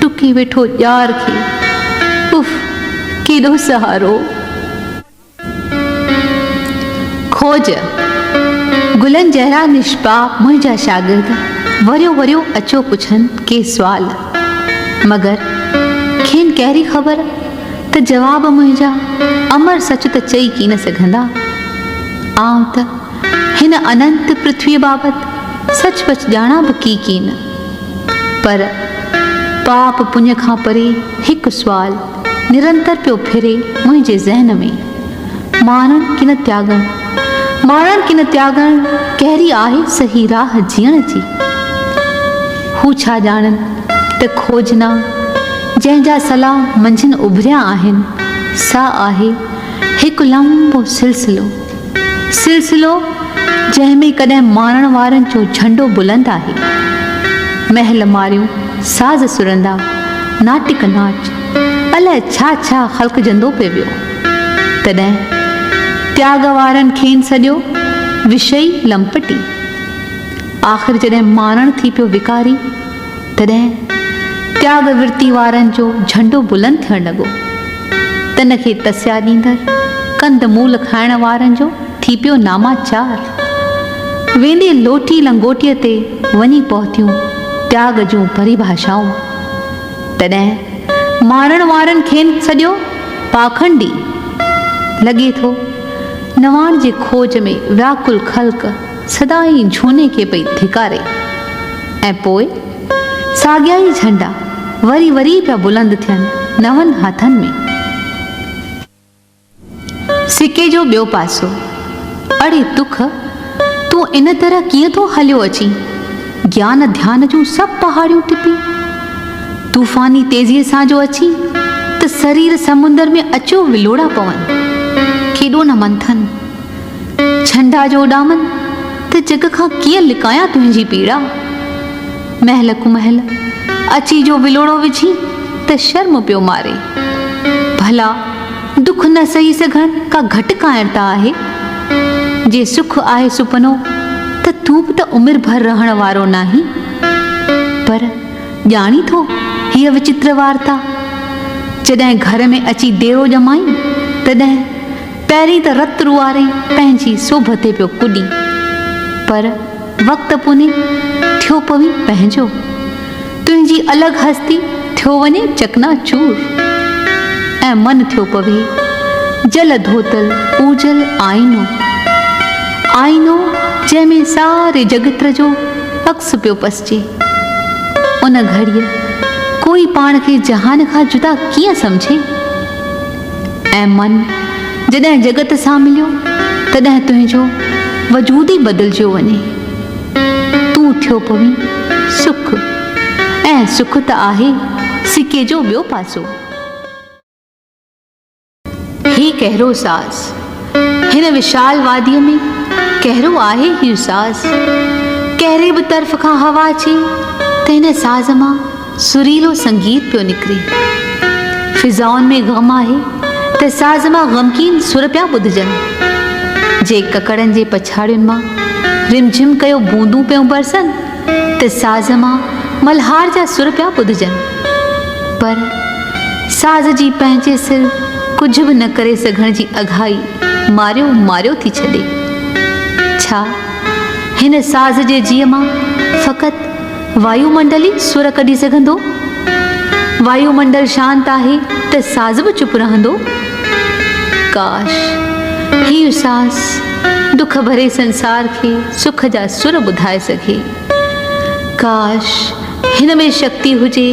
टुकी वेठो ॼार खे। उफ़ केॾो सहारो। खोज गुलनि जहिड़ा निष्पाप मुंहिंजा शागिर्द वरियो वरियो अचो पुछनि के सुवाल, मगर खेनि कहिड़ी ख़बर त जवाब मुंहिंजा अमर सच त चई की न सघंदा। आउं त हिन अनंत पृथ्वीअ बाबति सचपच ॼाणा बि की न, पर पाप पुण्य खां परे हिकु सुवाल निरंतर पियो फिरे मुंहिंजे ज़हन में। मारणु की न त्यागणु, मारणु की न त्यागणु, कहिड़ी आहे सही राह जीअण जी? हू छा ॼाणनि त खोजना जंहिंजा सलाह मंझंदि उभरिया आहिनि, सा आहे हिकु लंबो सिलसिलो, सिलसिलो जंहिंमें कॾहिं मारण वारनि जो झंडो बुलंद आहे। महल मारियूं साज़ सुरंदा, नाटिक नाच, अलाए छा छा ख़लक़जंदो पियो वियो। तॾहिं त्याग वारनि खेनि सॼो विषय लंपटी। आख़िर जॾहिं मारण थी पियो विकारी, तॾहिं त्याग वृत्ति वारनि जो झंडो बुलंद थियणु लॻो। तन खे तस्या ॾींदड़ कंद मूल खाइण वारनि जो थी पियो नामाचार। वेंदे लोटी लंगोटीअ ते वञी पहुतियूं त्याग जूं परिभाषाऊं। तॾहिं मारण वारनि खेनि सॼो पाखंडी, लॻे थो नवाण जे खोज में व्याकुल ख़ल्क़ सदाई झूने खे पई धिकारे। ऐं पोइ साॻिया ई झंडा वरी वरी पिया बुलंद थियनि नवनि हथनि में। सिके जो ॿियो पासो। अड़े दुख, तूं इन तरह कीअं थो हलियो अची? ज्ञान ध्यान जूं सभु पहाड़ियूं टिपी तूफ़ानी तेज़ीअ सां जो अची त शरीर समुंदर में अचो विलोड़ा पवनि। केॾो न मंथन झंडा जो उॾामन त जग खां कीअं लिकायां तुंहिंजी पीड़ा। महल कुमहल अची जो विलोड़ो विझी त शर्म पियो मारे। भला दुख न सही सघण का घटि काइरता आहे? जे सुख आहे सुपनो त तूं बि त उमिरि भर रहण वारो नाहीं। पर ॼाणी थो हीअ विचित्र वार्ता। जॾहिं घर में अची डेरो ॼमाई तॾहिं पहिरीं त रत रुआरे पंहिंजी सोभ ते पियो कुॾी। पर वक़्तु पुने थियो पवी पंहिंजो। तुंहिंजी अलॻि हस्ती थियो वञे चकनाचूर। ऐं मन थियो पवे जल धोतल ऊजल आईनो। आईनो जंहिंमें सारे जगत जो अक्स पियो पसिजे। उन घड़ीअ कोई पाण खे जहान खां जुदा कीअं सम्झे? ऐं मन जॾहिं जगत सां मिलियो तॾहिं तुंहिंजो वजूद ई बदिलजियो वञे। तूं थियो पवी सुख, ऐं सुख त आहे सिके जो ॿियो पासो। ही कहिड़ो साज़, हिन विशाल वादीअ में कहिड़ो आहे हीउ साज़। कहिड़े बि तरफ़ खां हवा अचे त हिन साज़ मां सुरीलो संगीत पियो निकिरे। फिज़ाउनि में ग़म आहे त साज़ मां ग़मकीन सुर पिया ॿुधजनि। जे ककड़नि जे पछाड़ियुनि मां रिमझिम कयो बूंदूं पियूं बरसनि त साज़ मां मल्हार जा सुर पिया ॿुधजनि। पर साज़ जी पंहिंजे सिर कुझु बि न करे सघण जी अघाई मारियो मारियो थी छॾे। छा हिन साज़ जे जीअ मां फ़क़ति वायुमंडल ई सुर कढी सघंदो? वायुमंडल शांत आहे त साज़ बि चुप रहंदो? काश हीउ साज़ दुख भरे संसार खे सुख जा सुर ॿुधाए सघे। काश हिन में शक्ति हुजे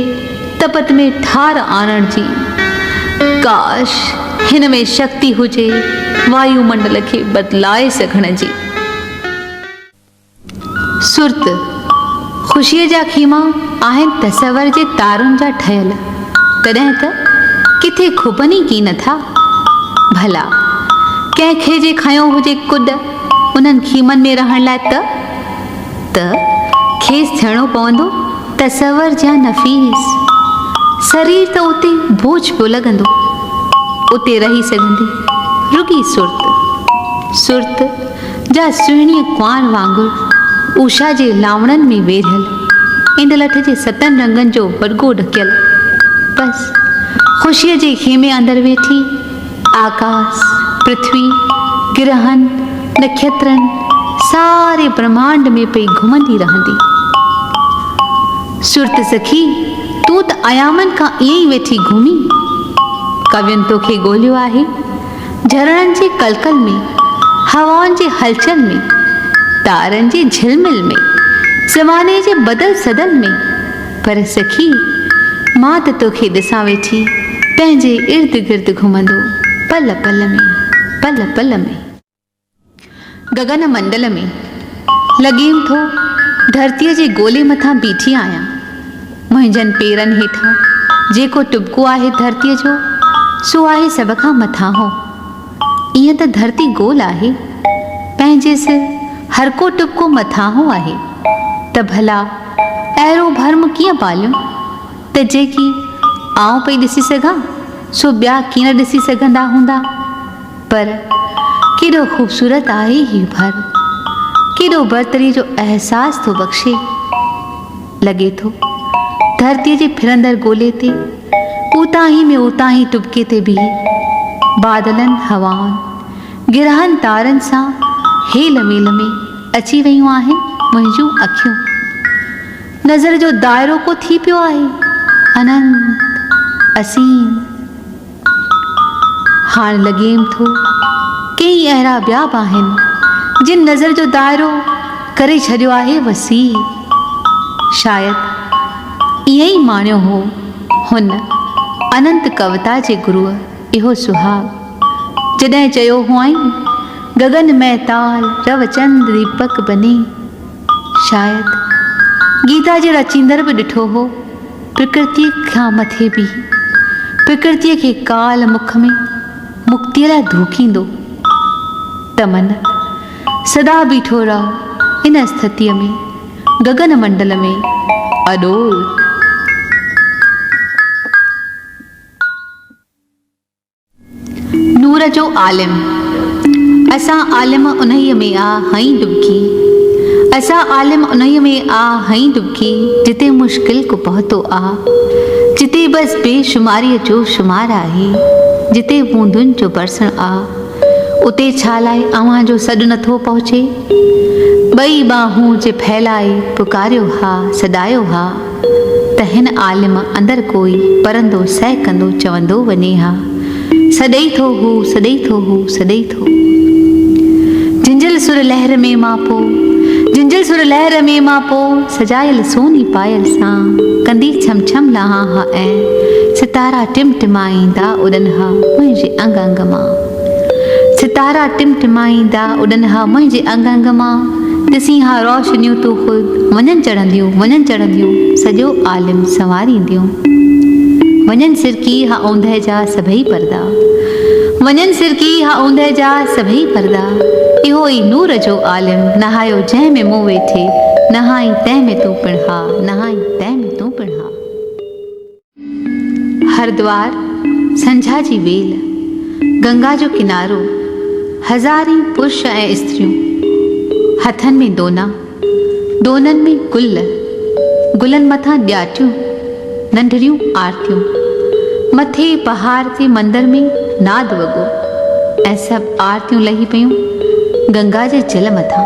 तपत में ठार आणण जी। काश हिन में शक्ति हुजे वायुमंडल खे बदलाए सघण जी। सुर्त ख़ुशीअ जा खीमा आहिनि तसवर जे तारुनि जा ठहियल। तॾहिं त किथे खुबनी की नथा। भला कंहिंखे जे खयो हुजे कुॾ उन्हनि खीमनि में रहण लाइ त खेसि थियणो पवंदो तसवर जा नफ़ीस। शरीर त उते बोझ पियो लॻंदो। उते रही सघंदी रुगी सुर्त। सुर्त जा सुहिणीअ कुंवार वांगुरु उषा जे लावणनि में वेरियल इंदलठ जे सतनि रंगनि जो वरगो ढकियल। बसि ख़ुशीअ जे खेमे अंदरि वेठी आकाश, पृथ्वी, ग्रहनि, नक्षत्रनि सारे ब्रह्मांड में पई घुमंदी रहंदी। सुर्त सखी, तूं त आयामनि खां ईअं ई वेठी घुमी। कवियुनि तोखे ॻोल्हियो आहे झरणनि जे कलकल में, हवाउनि जे हलचल में, तारनि जे झिलमिल में, ज़माने जे बदल सदल में। पर सखी, मां त तोखे ॾिसां वेठी पंहिंजे इर्द गिर्द घुमंदो पल पल में, पल पल में। गगन मंडल में लॻेम थो धरतीअ जे गोले मथां बीठी आहियां। मुंहिंजनि पेरनि हेठां जेको टुॿको आहे धरतीअ जो सो आहे सभ खां मथां हो। ईअं त धरती गोल आहे, पंहिंजे सिर हर को टुॿको मथां हो आहे। त भला अहिड़ो भर्म कीअं पालियो त जेकी आउं पई ॾिसी सघां सो ॿिया कीअं ॾिसी सघंदा हूंदा। पर केॾो ख़ूबसूरत आहे हीउ भर्म, केॾो बरतरी जो अहसास थो बख़्शे। लॻे थो धरतीअ जे फिरंदड़ गोले ते उतां ई में उतां ई टुॿके ते बीहे बादलनि, हवाउनि, गिरहनि, तारनि सां हेल मेल में अची वियूं आहिनि मुंहिंजूं अखियूं। नज़र जो दाइरो को थी पियो आहे अनंत, असीम। हाणे लॻेम थो कई अहिड़ा ॿिया बि आहिनि जिन नज़र जो दाइरो करे छॾियो आहे वसी। शायदि ईअं ई माणियो हो हुन अनंत कविता जे गुरुअ इहो सुहाग जॾहिं चयो हुआईं गगन में ताल रवचंद दीपक बने। शायदि गीता जे रचींदड़ बि ॾिठो हो प्रकृति खां मथे बि प्रकृतिअ खे काल मुख में मुक्तीअ लाइ धूकींदो त मन सदा बीठो रहो इन स्थितीअ में गगन मंडल में अडोल। नूर जो आलिम असां आलिम उन्हीअ में आ हई डुबकी। असां आलिम उन्हीअ में आ हई डुबकी जिते मुश्किल को पहुतो आ, जिते बस बेशुमारीअ जो शुमार आहे, जिते बूंदुनि जो बरसण आ उते छा लाइ अव्हां जो सॾु नथो पहुचे। ॿई बाहूं जे फैलाए पुकारियो हा सॾायो हा त हिन आलिम अंदरि कोई परंदो सह कंदो चवंदो वञे हा सॾई थो हू सॾई थो हू सॾई थो। जिंजल सुर लहर में मां पो जिंजल सुर लहर में मां पो सजायल सोनी पायल सां कंदी छम छम लहा हा ऐं सितारा टिमटिमाईंदा उॾनि हा मुंहिंजे अंग अंग मां। सितारा टिमटिमाईंदा उॾनि हा मुंहिंजे अंग अंग मां। ॾिसी हा रोशनियूं तूं ख़ुदि वञनि चढ़ंदियूं सॼो आलिम संवारींदियूं। वञनि सिरकी हा औंधे जा सभई परदा वञनि सिरकी हा औंधे जा सभई परदा। इहो ई नूर जो आलिम नहायो जंहिं में मूं वेठे नहाई तंहिं में तूं पिण हा नहाई तंहिं में तूं पिण हा। हरिद्वार संझा जी वेल गंगा जो किनारो हज़ारी पुरुष ऐं स्त्रियूं हथनि में दोना दोननि में गुल गुलनि मथां ॾियाटियूं नंढड़ियूं आरतियूं मथे पहाड़ ते मंदर में नाद वॻो ऐं सभु आरतियूं लही पियूं गंगा जे जल मथां।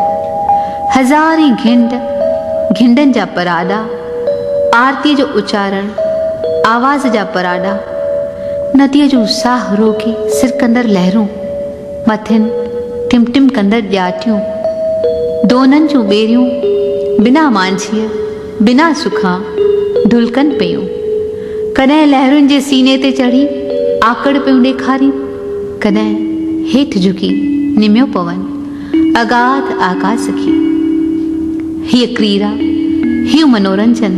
हज़ारी घिंडनि जा पराॾा आरतीअ जो उचारण आवाज़ जा पराॾा नदीअ जो साह रोके सिरकंदड़ लहरूं मथिनि टिम कंदड़ ॾियाटियूं दोननि जूं ॿेरियूं बिना मांझीअ बिना सुखां ढुलकनि पियूं। कॾहिं लहरुनि जे सीने ते चढ़ी आकड़ पियूं ॾेखारी कॾहिं हेठि झुकी निमियो पवनि अगाध आकाश खे। हीअ क्रीड़ा हीअ मनोरंजन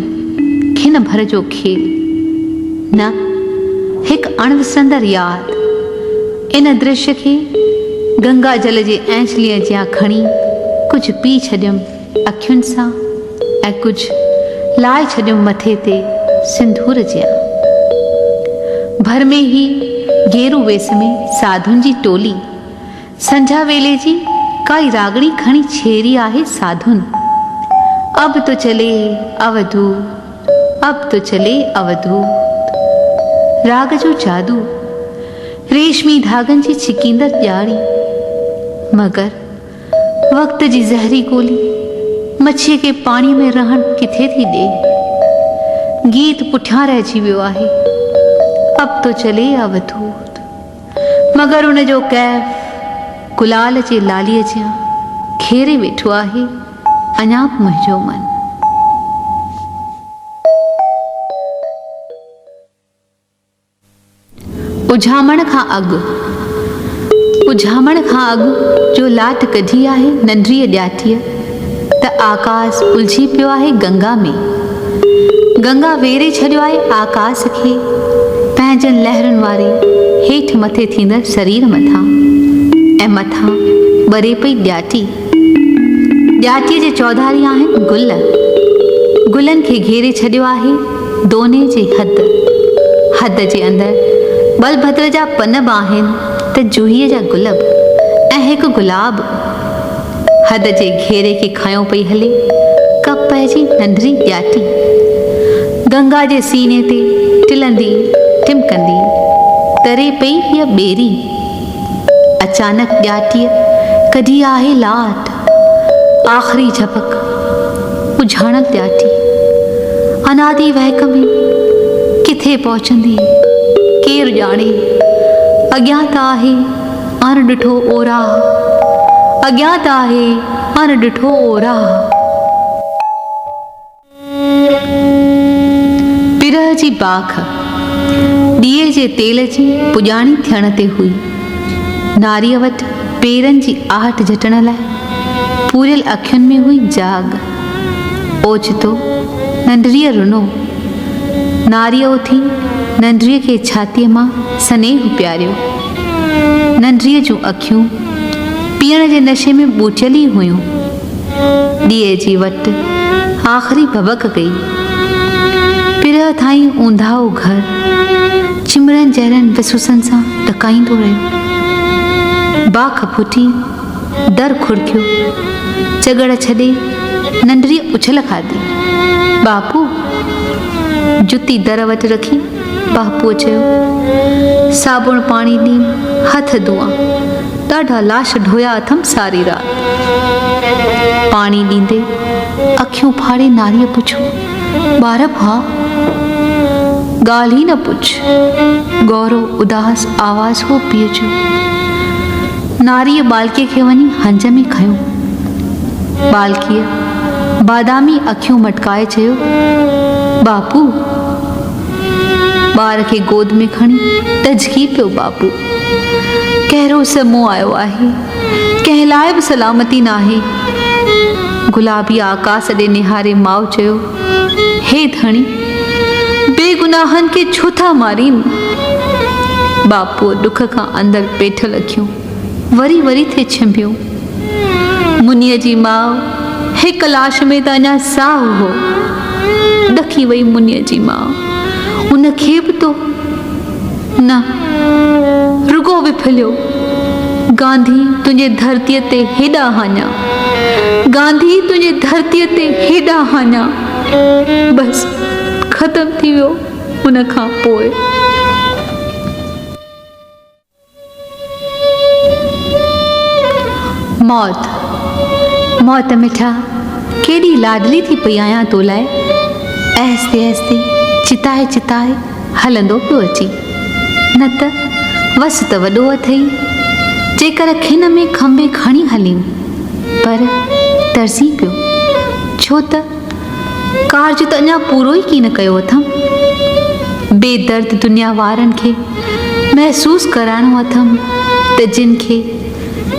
खिन भर जो खेल न हिकु अणविसरंदड़ यादि। इन दृश्य खे गंगा जल जे ऐंचलीअ जियां खणी कुझु पी छॾियमि अखियुनि सां ऐं कुझु लाए छॾियमि मथे ते सिंदूर जियां। भर में ही गेरू वेस में साधुनि जी टोली संझा वेले जी काई रागड़ी खणी छेरी आहे साधुनि। अब तो चले अवधूत अब तो चले अवधूत। राग जो जादू रेशमी धागनि जी छिकींदड़ ॼाड़ी मगर वक़्त जी ज़हरी गोली मच्छीअ खे पाणीअ में रहण किथे थी ॾे। गीत पुठियां रहिजी वियो आहे अब तो चले अवधूत मगर उन जो कैफ़ गुलाल जे लालीअ जा घेरे वेठो आहे अञा बि मुंहिंजो मन। उझामण खां अॻु जो लाट कढी आहे नंढड़ीअ ॾियाटीअ त आकाश उलझी पियो आहे गंगा में। गंगा वेरे छॾियो आहे आकाश खे पंहिंजनि लहरुनि वारे हेठि मथे थींदड़ शरीर मथां ऐं मथां ॿरे पई ॾियाटीअ जे चौधारी आहिनि गुलनि खे घेरे छॾियो आहे दोने जे हद जे अंदरि बलभद्र जा पन बि आहिनि त जूहीअ जा गुल बि ऐं हिकु गुलाब हद जे घेरे खे खयों पई हले कप जी नंढड़ी ॾियाटी। गंगा जे सीने ते टिलंदी टिमकंदी तरे पई हीअ ॿेरी। अचानक ॾियाटीअ कढी आहे लाट आख़िरी झपक उझाणल ॾियाटी अनादि वहक में किथे पहुचंदी केरु ॼाणे। अज्ञात आहे अण ॾिठो ओरा, अज्ञात आहे अण ॾिठो ओरा। पिरह जी बाख ॾीए जे तेल जी पुॼाणी थियण ते हुई। नारीअ वटि पेरनि जी आहट झटण लाइ पूरियल अखियुनि में हुई जाग। ओचितो नंढड़ीअ रुनो। नारीअ उथी नंढड़ीअ खे छातीअ मां सनेह पियारियो। नंढड़ीअ जूं अखियूं पीअण जे नशे में ॿूचली हुयूं। ॾीए जी वटि आख़िरी भभक कई। पिरह थाई ऊंधाओ घर चिमरनि जहिड़नि विसुसनि सां टकाईंदो रहियो। बाख फुटी, दर खुरकियो, चगड़ छॾे नंढड़ी उछल खाधी। बापू, जुती दर वटि रखी बापूअ चयो, साबुण पाणी ॾी, हथ धोआ, ॾाढा लाश ढोया अथमि सारी राति। पाणी ॾींदे अखियूं फाड़े नारीअ पुछो, ॿार भाउ? ॻाल्हि ई न पुछ, गौरव उदास आवाज़ हो पीउ जो। नारीअ बालकीअ खे वञी हंज में खयो। बालकीअ बादामी अखियूं मटकाए चयो, बापू। ॿार खे गोद में खणी टजकी पियो बापू। कहिड़ो समूह आयो आहे, कंहिं लाइ बि सलामती न आहे। गुलाबी आकाश ॾे निहारे माउ चयो, हे धणी, बेगुनाहनि खे छो था मारीनि? बापूअ दुख खां अंदरि पेठल अखियूं वरी वरी थे छिंबियूं। मुनीअ जी माउ हिक लाश में त अञा साहु हो। ॾकी वई मुनीअ जी माउ। उन खे बि तो न रुगो विफलियो। गांधी तुंहिंजे धरतीअ ते हेॾा हाञा, गांधी तुंहिंजे धरतीअ ते हेॾा हाञा। बसि ख़तम थी वियो। उन खां पोइ मौत। मौत मिठा केॾी लाडली थी पई आहियां तो लाइ। ऐसते ऐसते चिताए चिताए हलंदो पियो अची। न त वस त वॾो अथई, जेकर खिन में खंबे खणी हलीं, पर तरसी पियो। छो त कार्ज त अञा पूरो ई कीन कयो अथमि। बेदर्द दुनिया वारनि खे महसूस कराइणो अथमि त जिन खे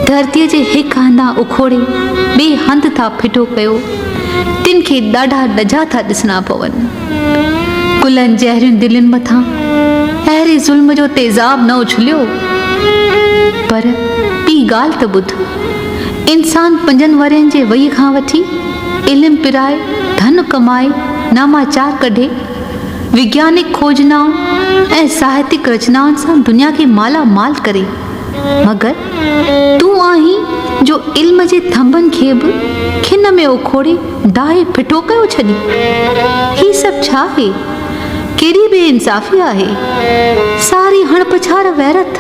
धरतीअ जे हिकु हंधा उखोड़े ॿिए हंधि था फिटो कयो, तिन खे ॾाढा ॾझा था ॾिसणा पवनि। गुलनि जहिड़ियुनि दिलनि मथां अहिड़े ज़ुल्म जो तेज़ाब न उछलियो। पर ॿी ॻाल्हि त ॿुध, इंसान 5 वरनि जे वई खां वठी इल्मु पिराए, धन कमाए, नामाचार कढे, विज्ञानिक खोजनाउनि ऐं साहित्यिक रचनाउनि सां दुनिया खे माला माल करे, मगर तूं आहीं जो इल्म जे थंभनि खे बि खिन में उखोड़े दाहे फिटो कयो छॾी। ही सभु छा आहे? कहिड़ी बेइंसाफ़ी आहे? सारी हण पछाड़ वैरत,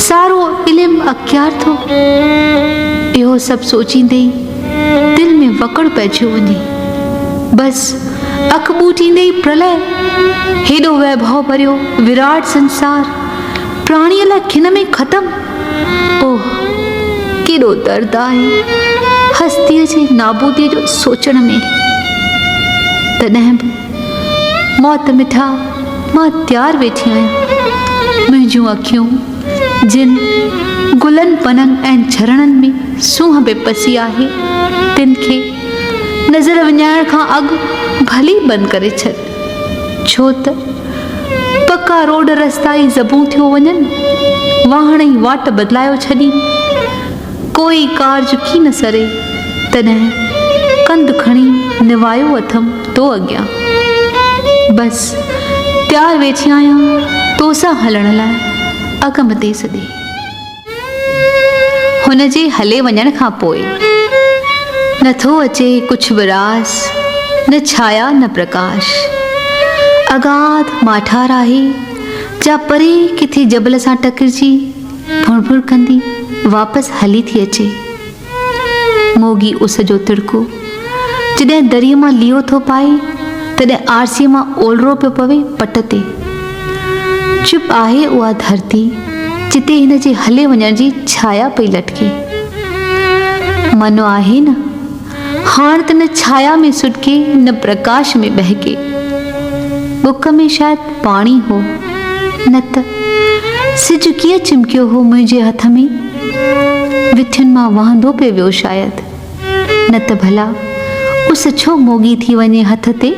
सारो इल्मु अख्यार थो। इहो सभु सोचींदे ई दिलि में वकड़ पइजी वञे। बसि अख ॿूटींदे ई प्रलय, हेॾो वैभव भरियो विराट संसार प्राणीअ लाइ खिन में ख़तम। ओह, केॾो दर्द आहे हस्तीअ जे नाबूदीअ जो सोचण में। तॾहिं बि मौत मिठा मां तयारु वेठी आहियां। मुंहिंजूं अखियूं जिन गुलनि पननि ऐं झरणनि में सूंहं बेपसी आहे, तिन खे नज़र विञाइण खां अॻु भली बंदि करे छॾ। छो त पका रोड रस्ता ई ज़बूं थियो वञनि, वाहण ई वाट बदिलायो छॾी, कोई कारज की न सरे, तॾहिं कंध खणी निवायो अथमि तो अॻियां। बसि तयारु वेठी आहियां तो सां हलण लाइ अगमदे सॾे। हुन जे हले वञण खां पोइ नथो अचे कुझु बि रास, न छाया न प्रकाश। अगाध माठार आहे जा परे किथे जबल सां टकरजी भुणभुण कंदी वापसि हली थी अचे। मोगी उस जो तिड़को जॾहिं दरीअ मां लीओ थो पाए, तॾहिं आरसीअ मां ओलरो पियो पवे पट ते। चुप आहे उहा धरती जिते हिन जे हले वञण जी छाया पई लटके। मनो आहे न, हाण त न छाया में सुटके न प्रकाश में बहके। बुक में शायद पाणी हो, न त सिज कीअं चिमकियो हो मुंहिंजे हथ में। विथियुनि मां वहंदो पियो वियो शायद, न त भला उस छो मोगी थी वञे हथ ते।